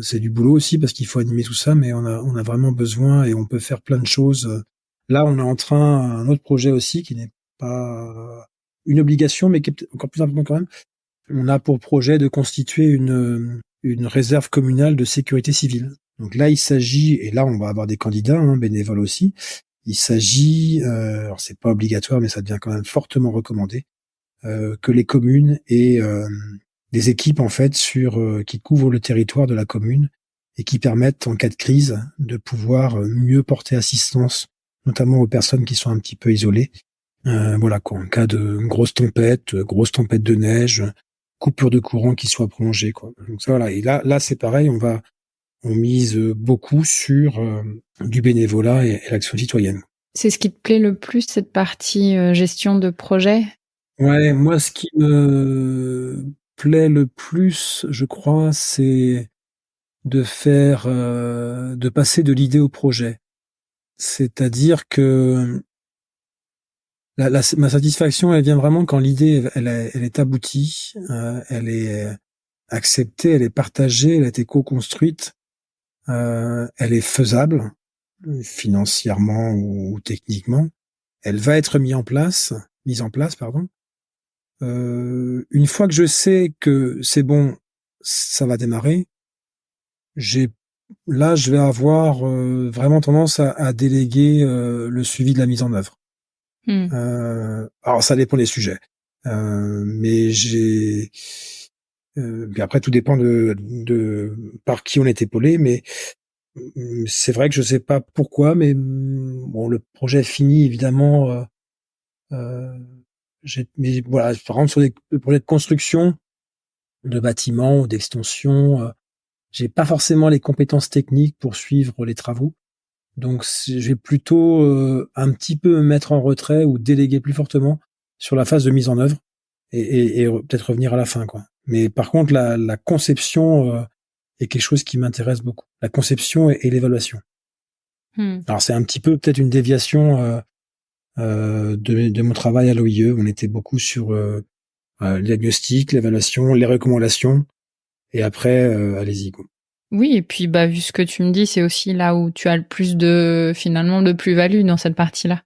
c'est du boulot aussi parce qu'il faut animer tout ça, mais on a vraiment besoin et on peut faire plein de choses. Là, on est en train, un autre projet aussi qui n'est pas une obligation, mais qui est encore plus important quand même. On a pour projet de constituer une réserve communale de sécurité civile. Donc là, il s'agit, et là, on va avoir des candidats, bénévoles aussi. Il s'agit, alors c'est pas obligatoire, mais ça devient quand même fortement recommandé, que les communes aient des équipes en fait qui couvrent le territoire de la commune et qui permettent, en cas de crise, de pouvoir mieux porter assistance, notamment aux personnes qui sont un petit peu isolées. Voilà quoi, en cas de grosse tempête de neige, coupure de courant qui soit prolongée, quoi. Donc ça, voilà. Et là c'est pareil, on mise beaucoup sur du bénévolat et l'action citoyenne. C'est ce qui te plaît le plus, cette partie gestion de projet? Ouais, moi ce qui me plaît le plus, je crois, c'est de passer de l'idée au projet. C'est-à-dire que ma satisfaction, elle vient vraiment quand l'idée, elle est aboutie, elle est acceptée, elle est partagée, elle a été co-construite, elle est faisable, financièrement ou techniquement. Elle va être mise en place, pardon. Une fois que je sais que c'est bon, ça va démarrer, je vais avoir vraiment tendance à déléguer le suivi de la mise en œuvre. Alors ça dépend des sujets, mais après tout dépend de par qui on est épaulé, mais c'est vrai que je sais pas pourquoi, mais bon, le projet est fini évidemment. Mais voilà, par exemple sur des projets de construction de bâtiments ou d'extension, j'ai pas forcément les compétences techniques pour suivre les travaux. Donc je vais plutôt un petit peu me mettre en retrait ou déléguer plus fortement sur la phase de mise en œuvre et peut-être revenir à la fin, quoi. Mais par contre la conception est quelque chose qui m'intéresse beaucoup. La conception et l'évaluation. Alors c'est un petit peu peut-être une déviation de mon travail à l'OIE. On était beaucoup sur le diagnostic, l'évaluation, les recommandations, et après, allez-y, quoi. Oui, et puis vu ce que tu me dis, c'est aussi là où tu as le plus finalement de plus-value dans cette partie-là.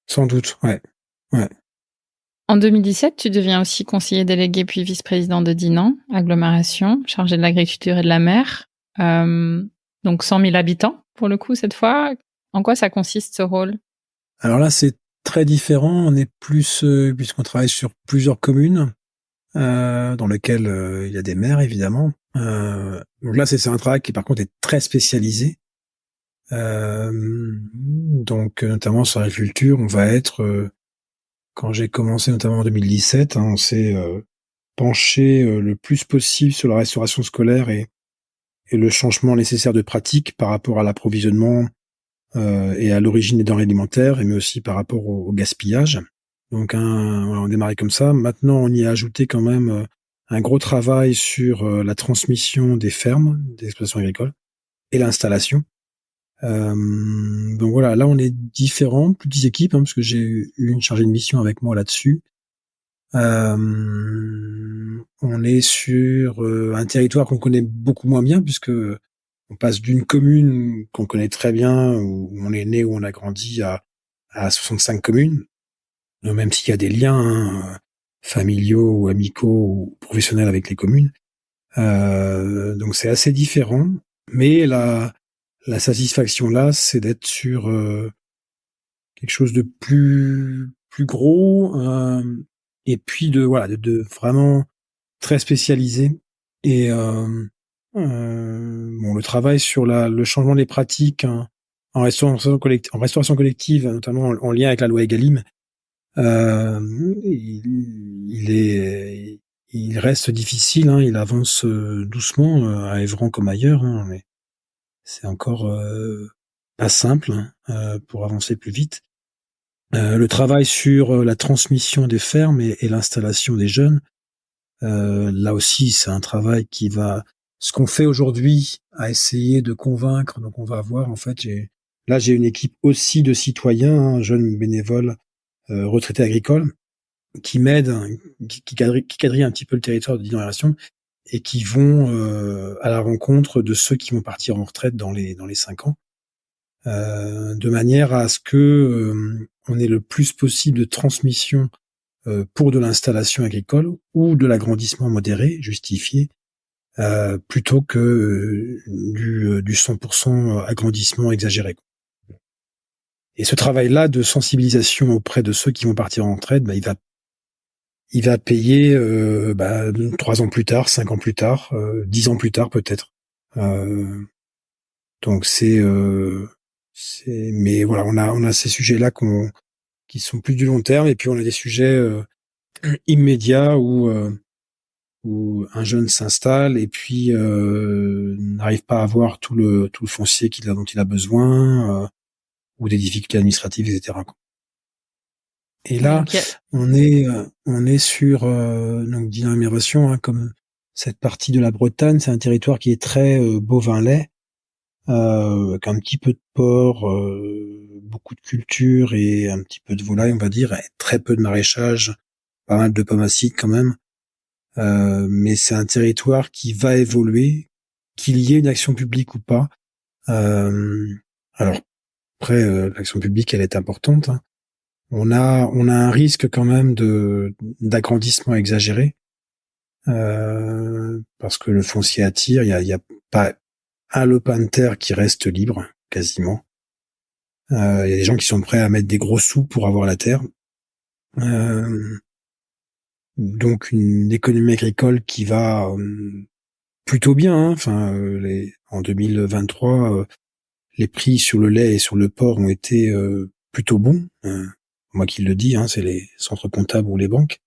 Sans doute, ouais. En 2017, tu deviens aussi conseiller délégué puis vice-président de Dinan, agglomération, chargé de l'agriculture et de la mer. Donc 100 000 habitants, pour le coup, cette fois. En quoi ça consiste, ce rôle? Alors là, c'est très différent. On est plus, puisqu'on travaille sur plusieurs communes, dans lesquelles il y a des maires, évidemment. Donc là, c'est un travail qui, par contre, est très spécialisé. Donc, notamment sur l'agriculture, on va être... quand j'ai commencé, notamment en 2017, on s'est penché le plus possible sur la restauration scolaire et le changement nécessaire de pratique par rapport à l'approvisionnement et à l'origine des denrées alimentaires, mais aussi par rapport au gaspillage. Donc, voilà, on démarrait comme ça. Maintenant, on y a ajouté quand même un gros travail sur la transmission des fermes, des exploitations agricoles, et l'installation. Donc voilà, là on est différents, plus petites équipes, parce que j'ai eu une chargée de mission avec moi là-dessus. On est sur un territoire qu'on connaît beaucoup moins bien, puisque on passe d'une commune qu'on connaît très bien, où on est né, où on a grandi, à 65 communes. Donc, même s'il y a des liens familiaux ou amicaux ou professionnels avec les communes. Donc c'est assez différent, mais la satisfaction là, c'est d'être sur quelque chose de plus gros, et puis de vraiment très spécialisé. Et le travail sur le changement des pratiques, hein, en restauration collective, notamment en lien avec la loi Egalim, il reste difficile, hein, il avance doucement à Évran comme ailleurs, hein, mais c'est encore pas simple, hein, pour avancer plus vite. Le travail sur la transmission des fermes et l'installation des jeunes, là aussi c'est un travail qui va... Ce qu'on fait aujourd'hui à essayer de convaincre, donc on va avoir en fait, j'ai une équipe aussi de citoyens, hein, jeunes bénévoles, retraités agricoles, qui m'aident, hein, qui quadrillent un petit peu le territoire de Dinan et qui vont à la rencontre de ceux qui vont partir en retraite dans les 5 ans, de manière à ce que on ait le plus possible de transmission pour de l'installation agricole ou de l'agrandissement modéré, justifié, plutôt que du 100% agrandissement exagéré. Et ce travail-là de sensibilisation auprès de ceux qui vont partir en retraite, il va payer 3 ans plus tard, 5 ans plus tard, 10 ans plus tard peut-être. Donc mais voilà, on a ces sujets-là qui sont plus du long terme, et puis on a des sujets immédiats où un jeune s'installe et puis n'arrive pas à avoir tout le foncier dont il a besoin, ou des difficultés administratives, etc. Et là, on est sur donc Dinan Agglomération, hein, comme cette partie de la Bretagne, c'est un territoire qui est très bovin-lait, avec un petit peu de porc, beaucoup de culture et un petit peu de volaille, on va dire, et très peu de maraîchage, pas mal de pommes acides quand même. Mais c'est un territoire qui va évoluer, qu'il y ait une action publique ou pas. Alors après, l'action publique, elle est importante, hein. On a un risque quand même d'agrandissement exagéré, parce que le foncier attire. Il y a pas un lopin de terre qui reste libre, quasiment. Il y a des gens qui sont prêts à mettre des gros sous pour avoir la terre. Donc une économie agricole qui va plutôt bien, hein. Enfin, en 2023, les prix sur le lait et sur le porc ont été plutôt bons. Moi qui le dis, hein, c'est les centres comptables ou les banques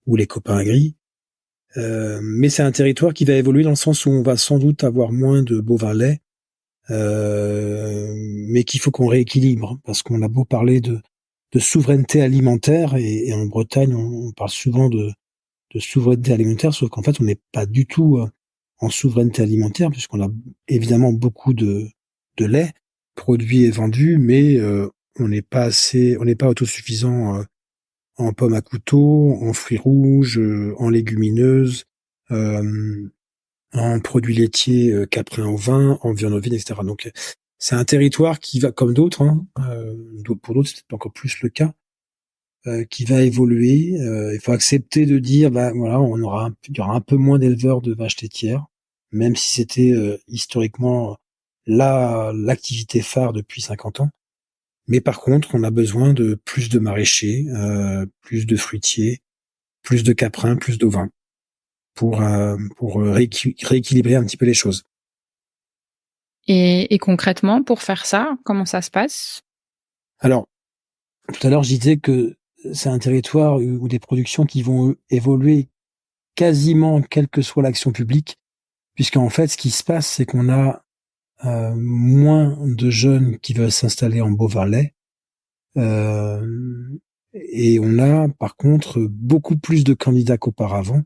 ou les copains agris. Mais c'est un territoire qui va évoluer dans le sens où on va sans doute avoir moins de bovins lait, mais qu'il faut qu'on rééquilibre, parce qu'on a beau parler de souveraineté alimentaire, et en Bretagne on parle souvent de souveraineté alimentaire, sauf qu'en fait on n'est pas du tout en souveraineté alimentaire, puisqu'on a évidemment beaucoup de lait, produit et vendu, mais on n'est pas autosuffisant en pommes à couteau, en fruits rouges, en légumineuses, en produits laitiers caprins au vin, en viande ovine, etc. Donc c'est un territoire qui va, comme d'autres, hein, pour d'autres c'est peut-être encore plus le cas, qui va évoluer. Il faut accepter de dire, bah voilà, il y aura un peu moins d'éleveurs de vaches laitières, même si c'était historiquement l'activité phare depuis 50 ans. Mais par contre, on a besoin de plus de maraîchers, plus de fruitiers, plus de caprins, plus d'ovins pour rééquilibrer un petit peu les choses. Et concrètement, pour faire ça, comment ça se passe? Alors, tout à l'heure, je disais que c'est un territoire où des productions qui vont évoluer quasiment quelle que soit l'action publique, puisqu'en fait, ce qui se passe, c'est qu'on a moins de jeunes qui veulent s'installer en bovin-lait, et on a par contre beaucoup plus de candidats qu'auparavant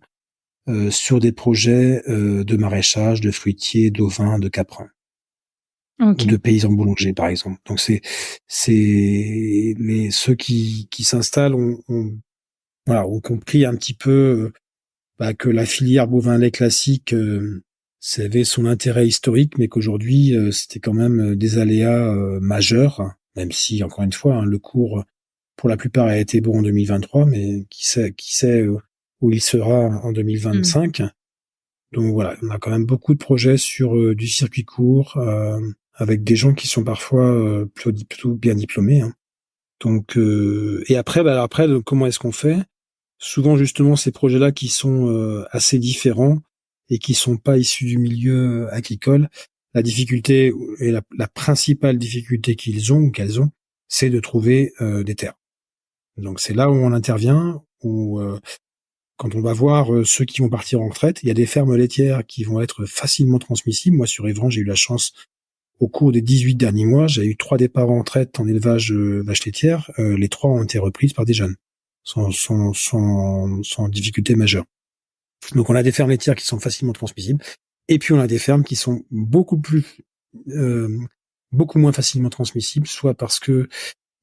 sur des projets de maraîchage, de fruitiers, d'ovins, de caprins. Okay. Ou de paysans boulangers, par exemple. Donc ceux qui s'installent ont compris un petit peu que la filière bovin-lait classique ça avait son intérêt historique, mais qu'aujourd'hui c'était quand même des aléas majeurs, hein, même si encore une fois le cours pour la plupart a été bon en 2023, mais qui sait où il sera en 2025. Donc voilà, on a quand même beaucoup de projets sur du circuit court, avec des gens qui sont parfois plutôt bien diplômés, hein. Donc et après, comment est-ce qu'on fait? Souvent justement ces projets-là qui sont assez différents et qui sont pas issus du milieu agricole, la difficulté et la principale difficulté qu'elles ont, c'est de trouver des terres. Donc c'est là où on intervient, où quand on va voir ceux qui vont partir en retraite, il y a des fermes laitières qui vont être facilement transmissibles. Moi, sur Évran, j'ai eu la chance, au cours des 18 derniers mois, j'ai eu 3 départs en retraite en élevage vaches laitières. Les 3 ont été reprises par des jeunes, sans difficulté majeure. Donc, on a des fermes laitières qui sont facilement transmissibles. Et puis, on a des fermes qui sont beaucoup moins facilement transmissibles, soit parce que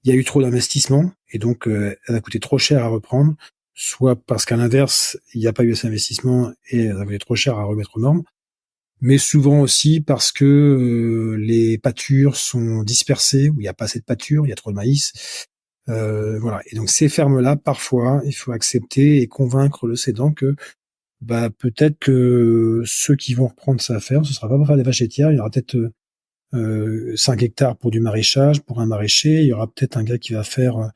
il y a eu trop d'investissement, et donc elle a coûté trop cher à reprendre, soit parce qu'à l'inverse, il n'y a pas eu assez d'investissement et ça coûtait trop cher à remettre aux normes, mais souvent aussi parce que les pâtures sont dispersées, où il n'y a pas assez de pâture, il y a trop de maïs. Voilà. Et donc ces fermes-là, parfois, il faut accepter et convaincre le cédant que peut-être que ceux qui vont reprendre sa ferme, ce sera pas pour faire des vaches laitières, il y aura peut-être 5 hectares pour du maraîchage, pour un maraîcher, il y aura peut-être un gars qui va faire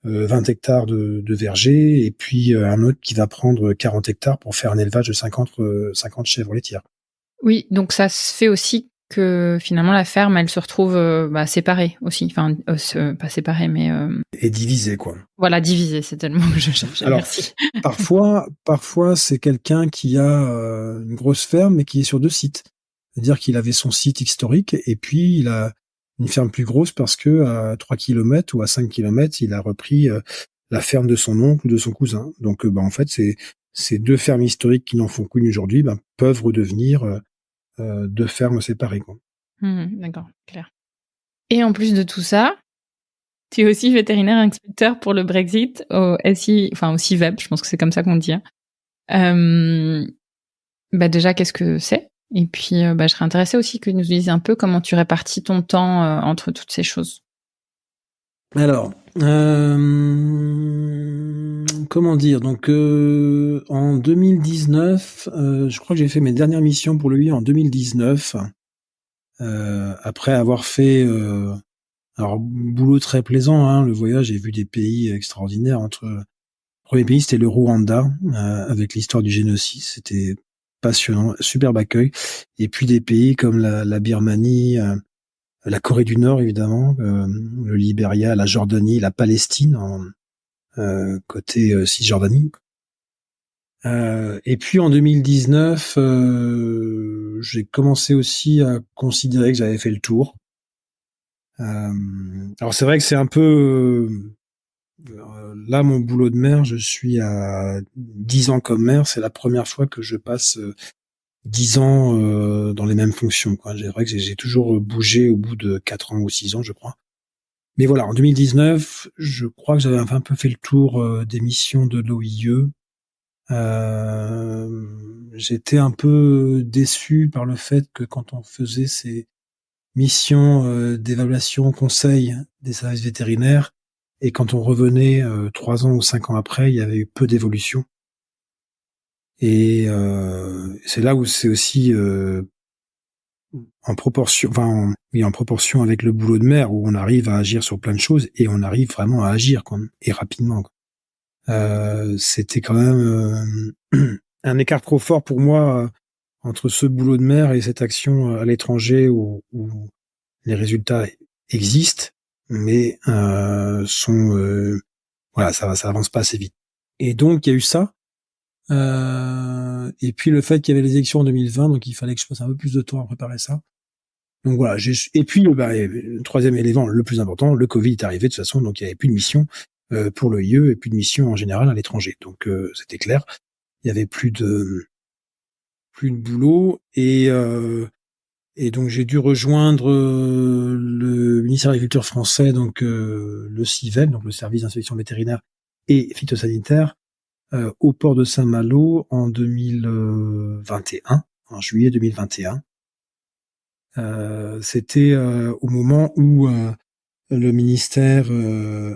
20 hectares de verger, et puis un autre qui va prendre 40 hectares pour faire un élevage de 50 chèvres laitières. Oui, donc ça se fait aussi que finalement la ferme, elle se retrouve séparée aussi. Enfin, pas séparée, mais... Et divisée, quoi. Voilà, divisée, c'était le mot que je cherchais. Alors, merci. parfois, c'est quelqu'un qui a une grosse ferme, mais qui est sur 2 sites. C'est-à-dire qu'il avait son site historique, et puis il a une ferme plus grosse parce que à 3 km ou à 5 km, il a repris la ferme de son oncle ou de son cousin. Donc, en fait, ces 2 fermes historiques qui n'en font qu'une aujourd'hui, peuvent redevenir 2 fermes séparées, quoi. D'accord, clair. Et en plus de tout ça, tu es aussi vétérinaire inspecteur pour le Brexit au CIVEB, je pense que c'est comme ça qu'on dit. Déjà, qu'est-ce que c'est? Et puis, je serais intéressée aussi que nous dises un peu comment tu répartis ton temps entre toutes ces choses. Alors, comment dire? Donc, en 2019, je crois que j'ai fait mes dernières missions pour lui en 2019, après avoir fait boulot très plaisant, hein, le voyage. J'ai vu des pays extraordinaires. Le premier pays, c'était le Rwanda, avec l'histoire du génocide. C'était passionnant, superbe accueil. Et puis des pays comme la Birmanie, la Corée du Nord, évidemment, le Libéria, la Jordanie, la Palestine, côté Cisjordanie. Et puis en 2019, j'ai commencé aussi à considérer que j'avais fait le tour. Alors c'est vrai que c'est un peu... là, mon boulot de maire, je suis à 10 ans comme maire. C'est la première fois que je passe 10 ans dans les mêmes fonctions, quoi. C'est vrai que j'ai toujours bougé au bout de 4 ans ou 6 ans, je crois. Mais voilà, en 2019, je crois que j'avais un peu fait le tour des missions de l'OIE. J'étais un peu déçu par le fait que quand on faisait ces missions d'évaluation conseil des services vétérinaires, et quand on revenait 3 ans ou 5 ans après, il y avait eu peu d'évolution. Et c'est là où c'est aussi en proportion avec le boulot de maire, où on arrive à agir sur plein de choses, et on arrive vraiment à agir, quoi, et rapidement, quoi. C'était quand même un écart trop fort pour moi entre ce boulot de maire et cette action à l'étranger où les résultats existent, mais ça avance pas assez vite. Et donc il y a eu ça. Et puis le fait qu'il y avait les élections en 2020, donc il fallait que je passe un peu plus de temps à préparer ça. Donc voilà, et puis le troisième élément, le plus important, le Covid est arrivé de toute façon, donc il n'y avait plus de mission pour l'OIE et plus de mission en général à l'étranger. Donc c'était clair, il y avait plus de boulot, et donc j'ai dû rejoindre le ministère de l'Agriculture français, donc le CIVEL, donc le service d'inspection vétérinaire et phytosanitaire, au port de Saint-Malo en 2021, en juillet 2021. C'était au moment où le ministère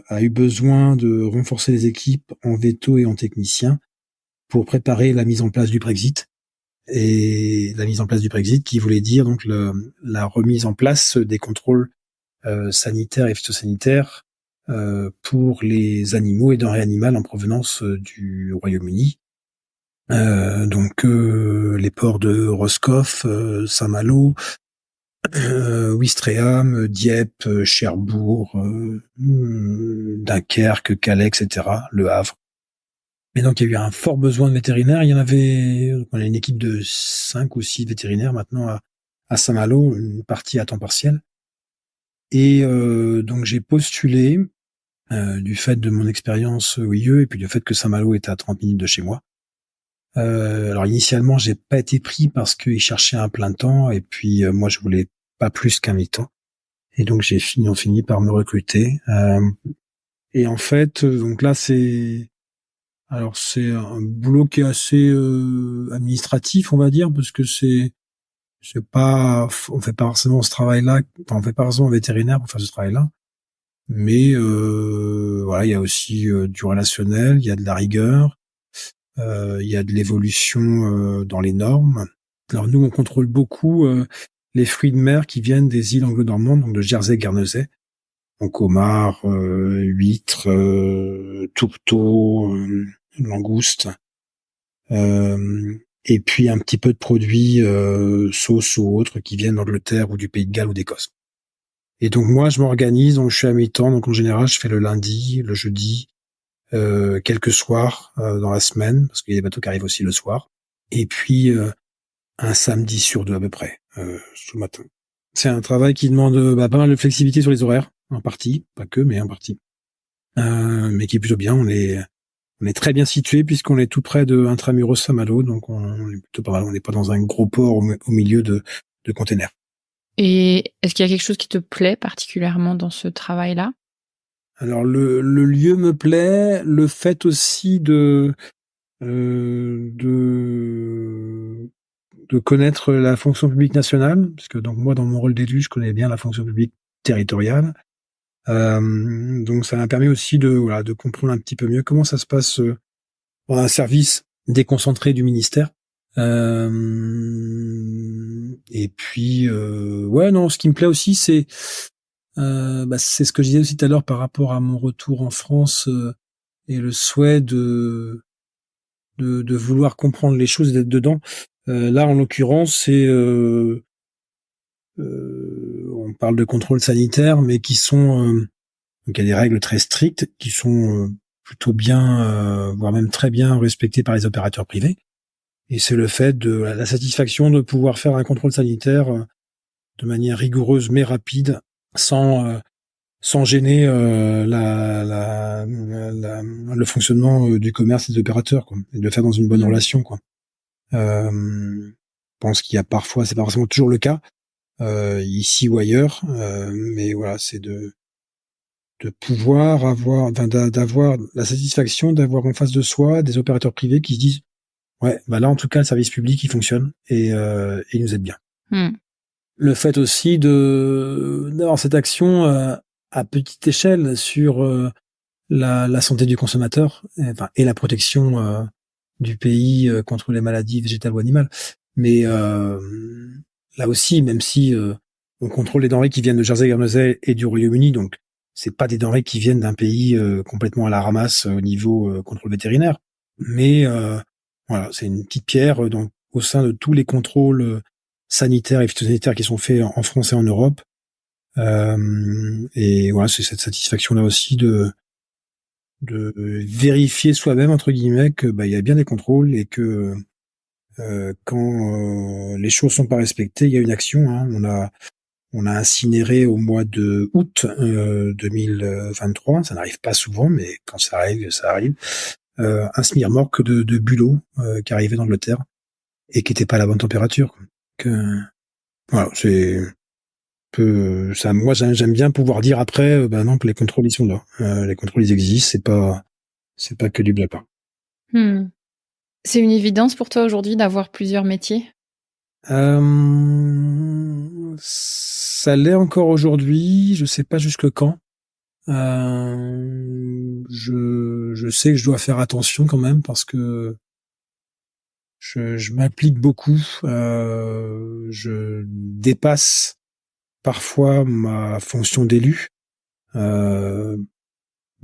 a eu besoin de renforcer les équipes en veto et en techniciens pour préparer la mise en place du Brexit. Et la mise en place du Brexit qui voulait dire donc la remise en place des contrôles sanitaires et phytosanitaires pour les animaux et denrées animales en provenance du Royaume-Uni. Donc les ports de Roscoff, Saint-Malo, Ouistreham, Dieppe, Cherbourg, Dunkerque, Calais, etc., Le Havre. Et donc, il y a eu un fort besoin de vétérinaires. On a une équipe de 5 ou 6 vétérinaires maintenant à Saint-Malo, une partie à temps partiel. Et donc, j'ai postulé du fait de mon expérience OIE et puis du fait que Saint-Malo était à 30 minutes de chez moi. Alors, initialement, j'ai pas été pris parce qu'ils cherchaient un plein temps, et puis moi, je voulais pas plus qu'un mi-temps. Et donc, on finit par me recruter. Et en fait, donc là, c'est un boulot qui est assez administratif, on va dire, parce que on fait pas forcément ce travail-là, on fait pas forcément vétérinaire pour faire ce travail-là. Mais voilà, il y a aussi du relationnel, il y a de la rigueur, il y a de l'évolution dans les normes. Alors nous, on contrôle beaucoup les fruits de mer qui viennent des îles anglo-normandes, donc de Jersey, Guernesey. Donc homard, huîtres, tourteaux, langoustes, et puis un petit peu de produits sauces ou autres qui viennent d'Angleterre ou du Pays de Galles ou d'Écosse. Et donc moi je m'organise, donc je suis à mi-temps, donc en général je fais le lundi, le jeudi, quelques soirs dans la semaine, parce qu'il y a des bateaux qui arrivent aussi le soir, et puis un samedi sur 2 à peu près, tout le matin. C'est un travail qui demande pas mal de flexibilité sur les horaires, en partie, pas que, mais en partie. Mais qui est plutôt bien. On est très bien situé puisqu'on est tout près de Intramuros Saint-Malo, donc on est plutôt pas mal. On n'est pas dans un gros port au milieu de containers. Et est-ce qu'il y a quelque chose qui te plaît particulièrement dans ce travail-là? Alors le lieu me plaît, le fait aussi de connaître la fonction publique nationale, parce que donc moi dans mon rôle d'élu, je connais bien la fonction publique territoriale. Donc ça m'a permis aussi de comprendre un petit peu mieux comment ça se passe dans un service déconcentré du ministère. Et puis ce qui me plaît aussi, c'est ce que je disais aussi tout à l'heure par rapport à mon retour en France et le souhait de vouloir comprendre les choses et d'être dedans. Là, en l'occurrence, c'est on parle de contrôle sanitaire, mais qui sont donc il y a des règles très strictes qui sont plutôt bien, voire même très bien respectées par les opérateurs privés. Et c'est le fait de la satisfaction de pouvoir faire un contrôle sanitaire de manière rigoureuse mais rapide, sans gêner le fonctionnement du commerce et des opérateurs, quoi, et de le faire dans une bonne relation, quoi. pense qu'il y a parfois, c'est pas forcément toujours le cas, ici ou ailleurs, mais voilà, c'est de pouvoir avoir, d'avoir la satisfaction d'avoir en face de soi des opérateurs privés qui se disent ouais, bah là en tout cas le service public il fonctionne et il nous aide bien. Le fait aussi d'avoir cette action à petite échelle sur la santé du consommateur, et la protection du pays contre les maladies végétales ou animales. Mais là aussi, même si on contrôle les denrées qui viennent de Jersey-Guernesey et du Royaume-Uni, donc c'est pas des denrées qui viennent d'un pays complètement à la ramasse au niveau contrôle vétérinaire, mais voilà, c'est une petite pierre au sein de tous les contrôles sanitaires et phytosanitaires qui sont faits en France et en Europe. Et voilà, c'est cette satisfaction-là aussi de vérifier soi-même entre guillemets que il y a bien des contrôles et que quand les choses sont pas respectées, il y a une action. Hein. On a incinéré au mois de août 2023. Ça n'arrive pas souvent, mais quand ça arrive, ça arrive. Un semi-remorque de bulots qui arrivait d'Angleterre et qui était pas à la bonne température. Voilà, c'est ça. Moi, j'aime bien pouvoir dire après, non, que les contrôles ils sont là. Les contrôles ils existent. C'est pas que du blabla. C'est une évidence pour toi aujourd'hui d'avoir plusieurs métiers? Ça l'est encore aujourd'hui. Je sais pas jusque quand. Je sais que je dois faire attention quand même parce que je m'applique beaucoup. Je dépasse parfois ma fonction d'élu.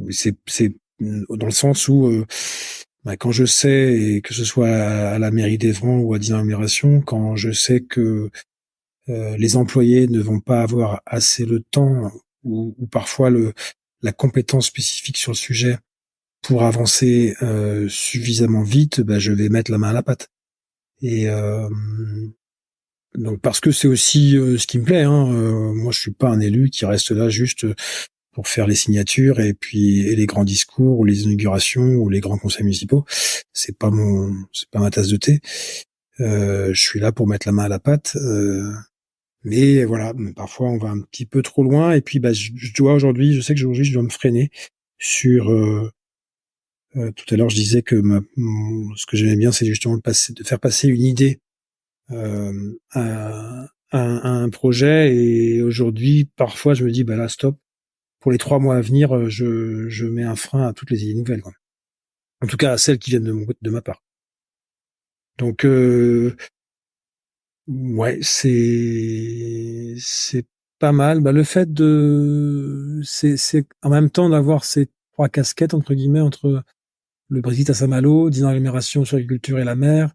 C'est dans le sens où quand je sais, et que ce soit à la mairie d'Evran ou à Dinan Agglomération, quand je sais que les employés ne vont pas avoir assez le temps ou parfois la compétence spécifique sur le sujet pour avancer suffisamment vite, je vais mettre la main à la pâte. Et donc parce que c'est aussi ce qui me plaît. Moi, je suis pas un élu qui reste là juste pour faire les signatures et les grands discours ou les inaugurations ou les grands conseils municipaux. C'est pas ma tasse de thé. Je suis là pour mettre la main à la pâte. Mais voilà, parfois on va un petit peu trop loin et puis je sais que aujourd'hui je dois me freiner sur tout à l'heure je disais que ce que j'aimais bien c'est justement de faire passer une idée à un projet, et aujourd'hui parfois je me dis là stop, pour les 3 mois à venir je mets un frein à toutes les idées nouvelles, quoi. En tout cas à celles qui viennent de ma part. Donc ouais, c'est pas mal. Le fait c'est en même temps d'avoir ces 3 casquettes entre guillemets entre le Brexit à Saint-Malo, Dinan Agglomération sur l'agriculture et la mer,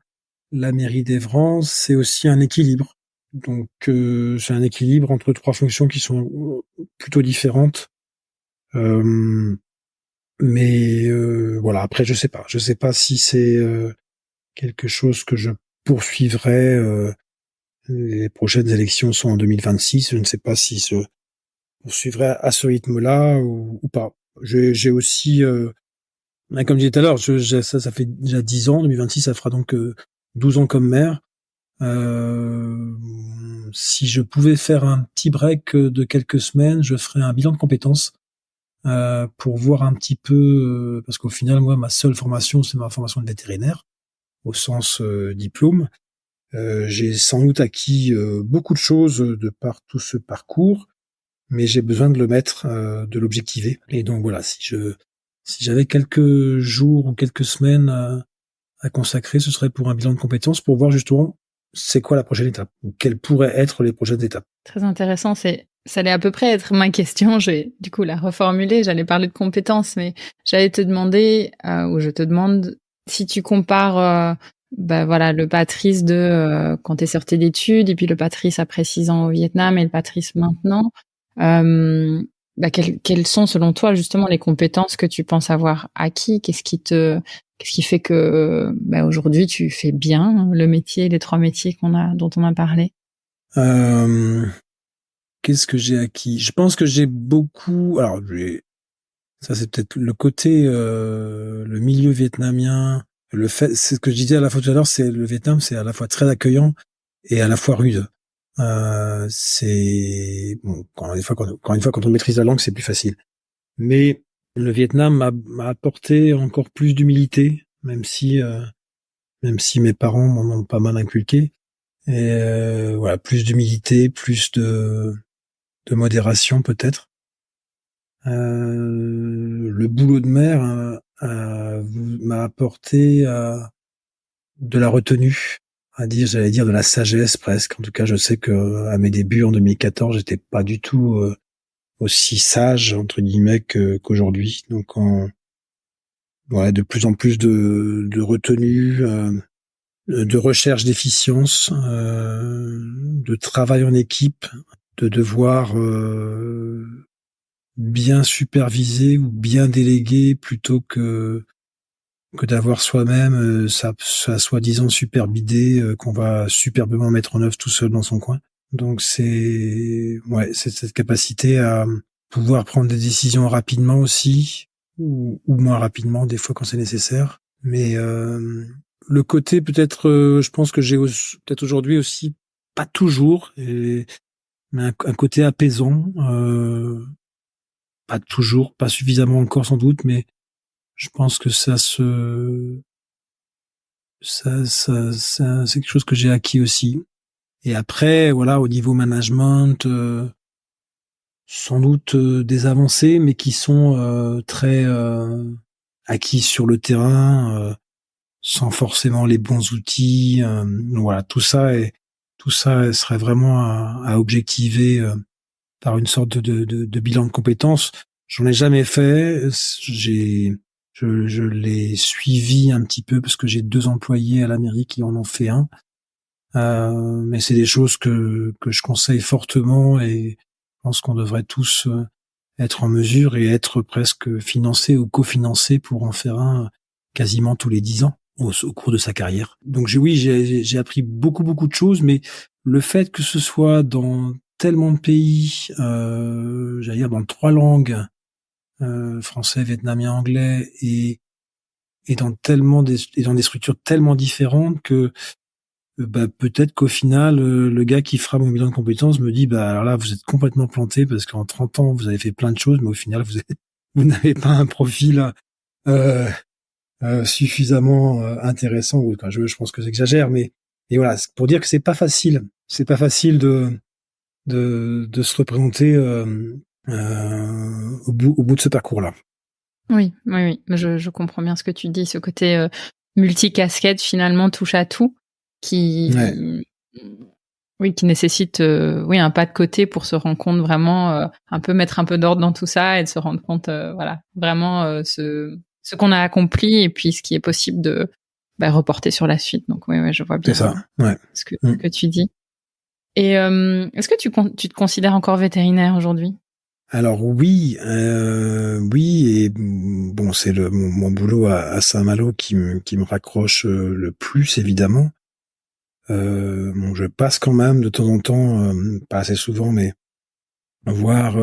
la mairie d'Evran, c'est aussi un équilibre. Donc c'est un équilibre entre 3 fonctions qui sont plutôt différentes. Mais voilà, après je sais pas si c'est quelque chose que je poursuivrai. Les prochaines élections sont en 2026. Je ne sais pas si je poursuivrai à ce rythme-là ou pas. J'ai aussi, comme je disais tout à l'heure, ça fait déjà 10 ans. 2026, ça fera donc 12 ans comme maire. Si je pouvais faire un petit break de quelques semaines, je ferais un bilan de compétences pour voir un petit peu, parce qu'au final, moi, ma seule formation, c'est ma formation de vétérinaire, au sens diplôme. J'ai sans doute acquis beaucoup de choses de par tout ce parcours, mais j'ai besoin de le mettre, de l'objectiver. Et donc voilà, si j'avais quelques jours ou quelques semaines à consacrer, ce serait pour un bilan de compétences, pour voir justement c'est quoi la prochaine étape, ou quelles pourraient être les prochaines étapes. Très intéressant, ça allait à peu près être ma question, je vais du coup la reformuler, j'allais parler de compétences, mais j'allais te demander, ou je te demande, si tu compares le Patrice de quand t'es sorti d'études, et puis le Patrice après 6 ans au Vietnam et le Patrice maintenant, quelles sont selon toi justement les compétences que tu penses avoir acquis? Qu'est-ce qui fait que aujourd'hui tu fais bien le métier, les 3 métiers dont on a parlé? Qu'est-ce que j'ai acquis? Je pense que j'ai beaucoup. Alors, ça c'est peut-être le côté, le milieu vietnamien. C'est ce que je disais à la fois tout à l'heure, c'est le Vietnam, c'est à la fois très accueillant et à la fois rude. C'est bon, encore une fois, quand on maîtrise la langue, c'est plus facile. Mais le Vietnam m'a apporté encore plus d'humilité, même si mes parents m'en ont pas mal inculqué. Et voilà, plus d'humilité, plus de modération peut-être. Le boulot de maire m'a apporté de la retenue, j'allais dire de la sagesse presque. En tout cas, je sais que à mes débuts en 2014, j'étais pas du tout aussi sage entre guillemets qu'aujourd'hui. Donc, de plus en plus de retenue, de recherche d'efficience, de travail en équipe, de devoir bien superviser ou bien déléguer plutôt que d'avoir soi-même sa soi-disant superbe idée qu'on va superbement mettre en œuvre tout seul dans son coin. Donc c'est cette capacité à pouvoir prendre des décisions rapidement aussi ou moins rapidement des fois quand c'est nécessaire. Mais le côté peut-être, je pense que j'ai peut-être aujourd'hui aussi pas toujours, mais un côté apaisant. Pas toujours, pas suffisamment encore sans doute, mais je pense que ça c'est quelque chose que j'ai acquis aussi. Et après, voilà, au niveau management, sans doute des avancées, mais qui sont très acquises sur le terrain, sans forcément les bons outils. Voilà, tout ça serait vraiment à objectiver par une sorte de bilan de compétences. J'en ai jamais fait. Je l'ai suivi un petit peu parce que j'ai 2 employés à la mairie qui en ont fait un. Mais c'est des choses que je conseille fortement et je pense qu'on devrait tous être en mesure et être presque financés ou cofinancés pour en faire un quasiment tous les 10 ans au cours de sa carrière. Donc j'ai appris beaucoup de choses, mais le fait que ce soit dans tellement de pays, j'allais dire dans 3 langues, français, vietnamien, anglais, et dans des structures tellement différentes que peut-être qu'au final, le gars qui fera mon bilan de compétences me dit, alors là, vous êtes complètement planté parce qu'en 30 ans, vous avez fait plein de choses, mais au final, vous n'avez pas un profil suffisamment intéressant. Enfin, je pense que j'exagère, mais et voilà, c'est pour dire que c'est pas facile. C'est pas facile de se représenter au bout de ce parcours-là. Oui. Je comprends bien ce que tu dis, ce côté multicasquette, finalement, touche à tout, qui nécessite un pas de côté pour se rendre compte vraiment, un peu mettre un peu d'ordre dans tout ça et de se rendre compte, vraiment ce qu'on a accompli et puis ce qui est possible de reporter sur la suite. Donc oui, je vois bien ce que tu dis. Et est-ce que tu te considères encore vétérinaire aujourd'hui? Alors oui, et bon, c'est mon boulot à Saint-Malo qui me raccroche le plus évidemment. Je passe quand même de temps en temps, pas assez souvent, mais voir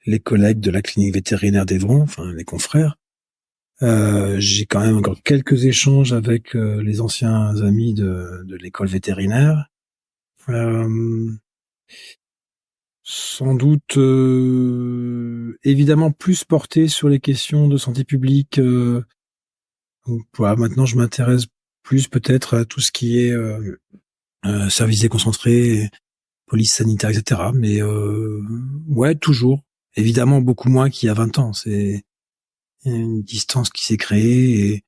les collègues de la clinique vétérinaire d'Evron, enfin les confrères. J'ai quand même encore quelques échanges avec les anciens amis de l'école vétérinaire. Sans doute évidemment plus porté sur les questions de santé publique. Donc, voilà, maintenant je m'intéresse plus peut-être à tout ce qui est services déconcentrés, police sanitaire, etc. Mais toujours. Évidemment beaucoup moins qu'il y a 20 ans. C'est une distance qui s'est créée et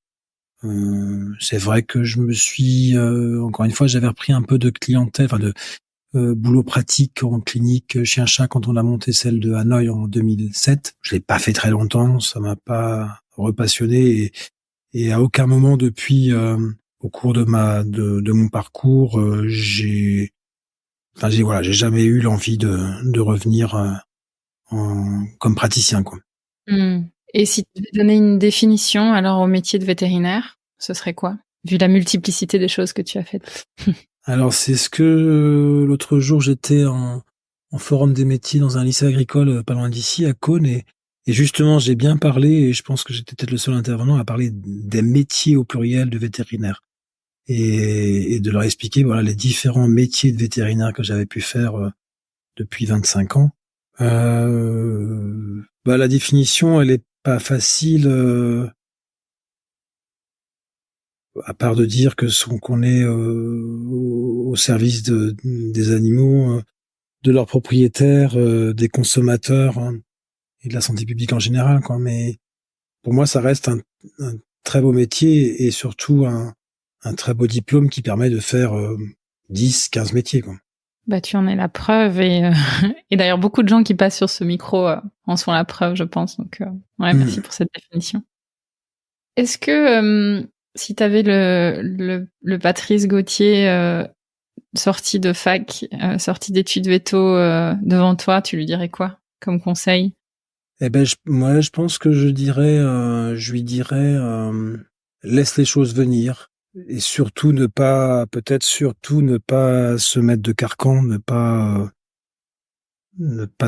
c'est vrai que je me suis encore une fois, j'avais repris un peu de clientèle, enfin de boulot pratique en clinique chien-chat quand on a monté celle de Hanoï en 2007. Je l'ai pas fait très longtemps, ça m'a pas repassionné et à aucun moment depuis au cours de mon parcours j'ai jamais eu l'envie de revenir comme praticien quoi. Et si tu devais donner une définition alors au métier de vétérinaire, ce serait quoi, vu la multiplicité des choses que tu as faites? Alors c'est ce que l'autre jour j'étais en forum des métiers dans un lycée agricole pas loin d'ici à Cône et justement j'ai bien parlé et je pense que j'étais peut-être le seul intervenant à parler des métiers au pluriel de vétérinaire. et de leur expliquer voilà les différents métiers de vétérinaire que j'avais pu faire depuis 25 ans. La définition, elle est pas facile, à part de dire qu'on est au service des animaux, de leurs propriétaires, des consommateurs, hein, et de la santé publique en général, quoi. Mais pour moi, ça reste un très beau métier et surtout un très beau diplôme qui permet de faire 10, 15 métiers, quoi. Bah, tu en es la preuve et d'ailleurs beaucoup de gens qui passent sur ce micro en sont la preuve, je pense. Donc merci pour cette définition. Est-ce que si tu avais le Patrice Gauthier sorti de fac, sorti d'études véto devant toi, tu lui dirais quoi comme conseil? Eh ben, je pense que je lui dirais, laisse les choses venir et surtout ne pas se mettre de carcan, ne pas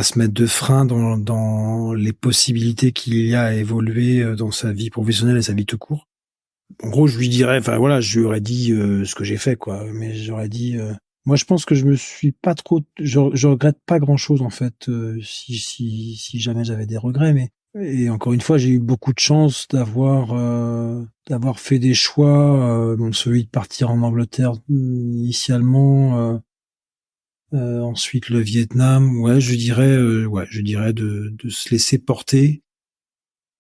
se mettre de frein dans les possibilités qu'il y a à évoluer dans sa vie professionnelle et sa vie tout court. En gros, je lui aurais dit ce que j'ai fait, quoi. Mais j'aurais dit, moi, je pense que je regrette pas grand-chose en fait, si jamais j'avais des regrets. Et encore une fois, j'ai eu beaucoup de chance d'avoir fait des choix, celui de partir en Angleterre initialement, ensuite le Vietnam. Je dirais de se laisser porter,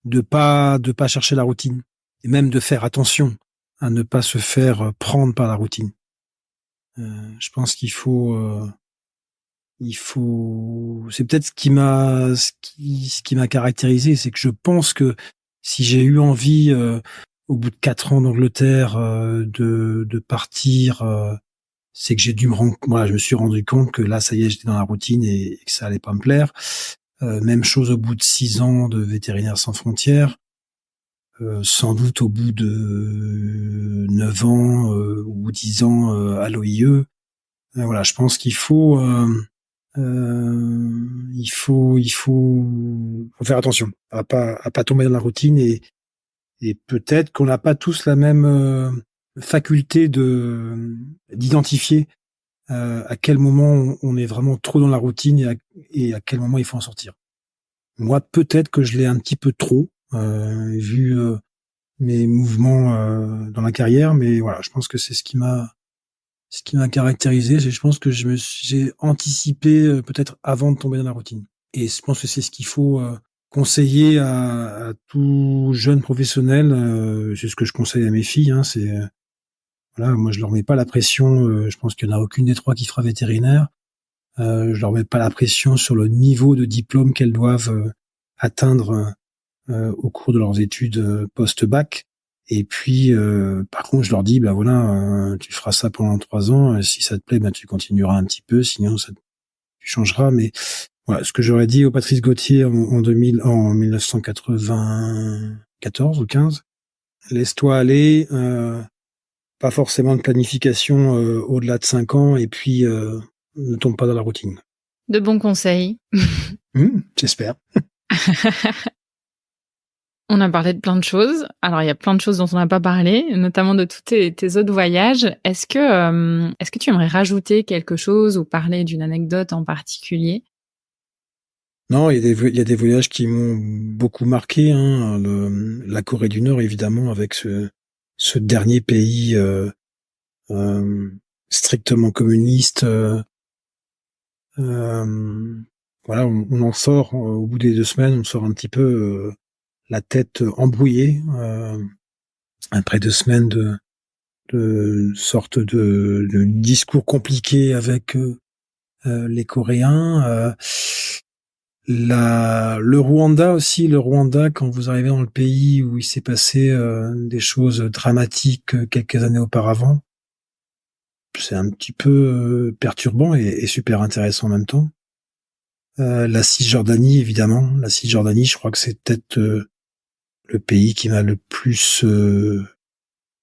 de pas chercher la routine, et même de faire attention à ne pas se faire prendre par la routine. Je pense qu'il faut, c'est peut-être ce qui m'a caractérisé, c'est que je pense que si j'ai eu envie, au bout de 4 ans d'Angleterre, de partir, c'est que je me suis rendu compte que là, ça y est, j'étais dans la routine et que ça allait pas me plaire. Même chose au bout de 6 ans de Vétérinaires sans frontières. Sans doute au bout de 9 ans ou 10 ans à l'OIE. Je pense qu'il faut faire attention à pas tomber dans la routine et peut-être qu'on n'a pas tous la même faculté d'identifier à quel moment on est vraiment trop dans la routine et à quel moment il faut en sortir. Moi, peut-être que je l'ai un petit peu trop vu mes mouvements dans la carrière, mais voilà, je pense que c'est ce qui m'a caractérisé. Je pense que j'ai anticipé peut-être avant de tomber dans la routine. Et je pense que c'est ce qu'il faut conseiller à tout jeune professionnel. C'est ce que je conseille à mes filles. Hein, moi je leur mets pas la pression. Je pense qu'il y en a aucune des trois qui fera vétérinaire. Je leur mets pas la pression sur le niveau de diplôme qu'elles doivent atteindre au cours de leurs études post-bac. Et puis, par contre, je leur dis, tu feras ça pendant 3 ans. Si ça te plaît, tu continueras un petit peu. Sinon, tu changeras. Mais voilà, ce que j'aurais dit au Patrice Gauthier en 1994 ou 15, laisse-toi aller. Pas forcément de planification au-delà de 5 ans. Et puis, ne tombe pas dans la routine. De bons conseils. J'espère. On a parlé de plein de choses. Alors, il y a plein de choses dont on n'a pas parlé, notamment de tous tes autres voyages. Est-ce que tu aimerais rajouter quelque chose ou parler d'une anecdote en particulier? Non, il y a des voyages qui m'ont beaucoup marqué. Hein. La Corée du Nord, évidemment, avec ce dernier pays strictement communiste. On en sort au bout des 2 semaines, on sort un petit peu la tête embrouillée après 2 semaines de sorte de discours compliqué avec les Coréens. Le Rwanda aussi, quand vous arrivez dans le pays où il s'est passé des choses dramatiques quelques années auparavant, c'est un petit peu perturbant et super intéressant en même temps. La Cisjordanie, évidemment. La Cisjordanie, je crois que c'est peut-être le pays qui m'a le plus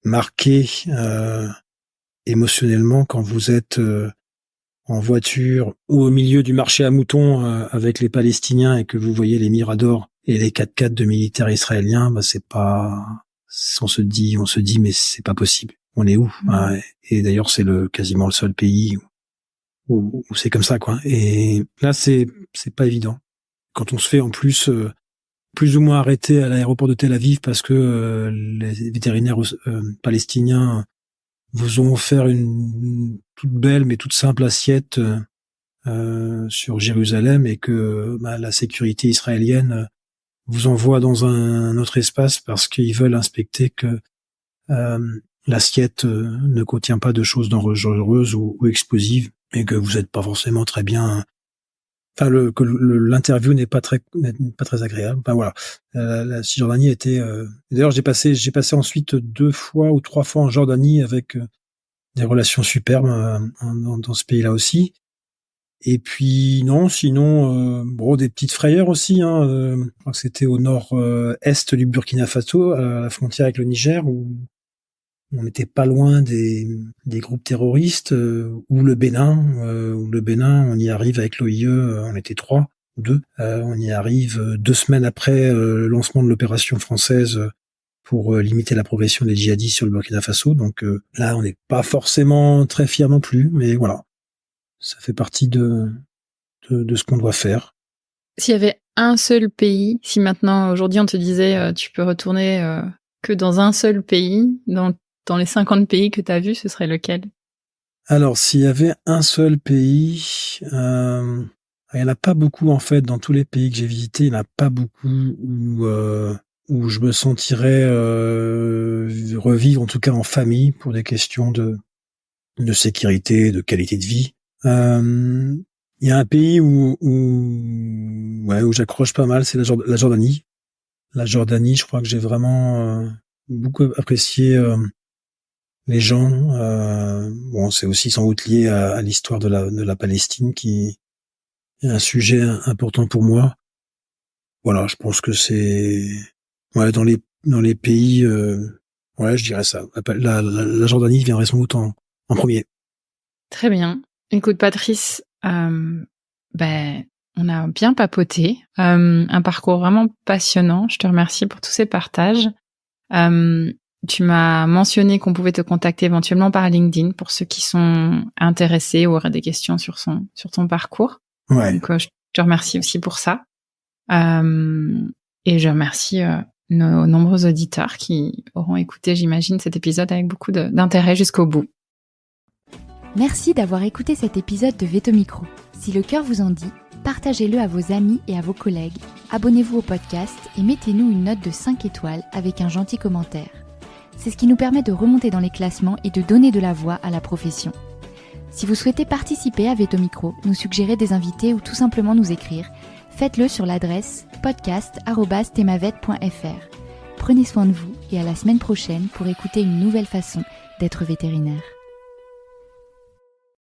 marqué émotionnellement quand vous êtes en voiture ou au milieu du marché à moutons avec les Palestiniens et que vous voyez les Miradors et les 4x4 de militaires israéliens. On se dit mais c'est pas possible. on est où hein. Et d'ailleurs, c'est quasiment le seul pays où c'est comme ça, quoi. Et là, c'est pas évident. Quand on se fait en plus ou moins arrêter à l'aéroport de Tel Aviv parce que les vétérinaires palestiniens vous ont offert une toute belle mais toute simple assiette sur Jérusalem et que la sécurité israélienne vous envoie dans un autre espace parce qu'ils veulent inspecter que l'assiette ne contient pas de choses dangereuses ou explosives et que vous n'êtes pas forcément très bien. Enfin, que l'interview n'est pas très agréable. Enfin voilà, la Cisjordanie était. D'ailleurs, j'ai passé ensuite 2 fois ou 3 fois en Jordanie avec des relations superbes dans ce pays-là aussi. Et puis non, sinon, des petites frayeurs aussi. Je crois que c'était au nord-est du Burkina Faso, à la frontière avec le Niger, où on n'était pas loin des groupes terroristes, ou le Bénin. On y arrive avec l'OIE, on était 3 ou 2. On y arrive 2 semaines après le lancement de l'opération française pour limiter la progression des djihadistes sur le Burkina Faso. Donc là, on n'est pas forcément très fiers non plus, mais voilà. Ça fait partie de ce qu'on doit faire. S'il y avait un seul pays, si maintenant, aujourd'hui, on te disait tu peux retourner que dans un seul pays, dans les 50 pays que tu as vus, ce serait lequel? Alors, s'il y avait un seul pays, il n'y en a pas beaucoup en fait. Dans tous les pays que j'ai visités, il n'y en a pas beaucoup où je me sentirais revivre, en tout cas en famille, pour des questions de sécurité, de qualité de vie. Il y a un pays où j'accroche pas mal, c'est la Jordanie. La Jordanie, je crois que j'ai vraiment beaucoup apprécié les gens. C'est aussi sans doute lié à l'histoire de la Palestine qui est un sujet important pour moi. Voilà, je pense que c'est dans les pays, je dirais ça. La Jordanie viendrait sans doute en premier. Très bien. Écoute, Patrice, on a bien papoté. Un parcours vraiment passionnant. Je te remercie pour tous ces partages. Tu m'as mentionné qu'on pouvait te contacter éventuellement par LinkedIn pour ceux qui sont intéressés ou auraient des questions sur ton parcours. Ouais. Donc, je te remercie aussi pour ça. Et je remercie nos nombreux auditeurs qui auront écouté, j'imagine, cet épisode avec beaucoup d'intérêt jusqu'au bout. Merci d'avoir écouté cet épisode de Veto Micro. Si le cœur vous en dit, partagez-le à vos amis et à vos collègues, abonnez-vous au podcast et mettez-nous une note de 5 étoiles avec un gentil commentaire. C'est ce qui nous permet de remonter dans les classements et de donner de la voix à la profession. Si vous souhaitez participer à Veto Micro, nous suggérer des invités ou tout simplement nous écrire, faites-le sur l'adresse podcast@themavet.fr. Prenez soin de vous et à la semaine prochaine pour écouter une nouvelle façon d'être vétérinaire.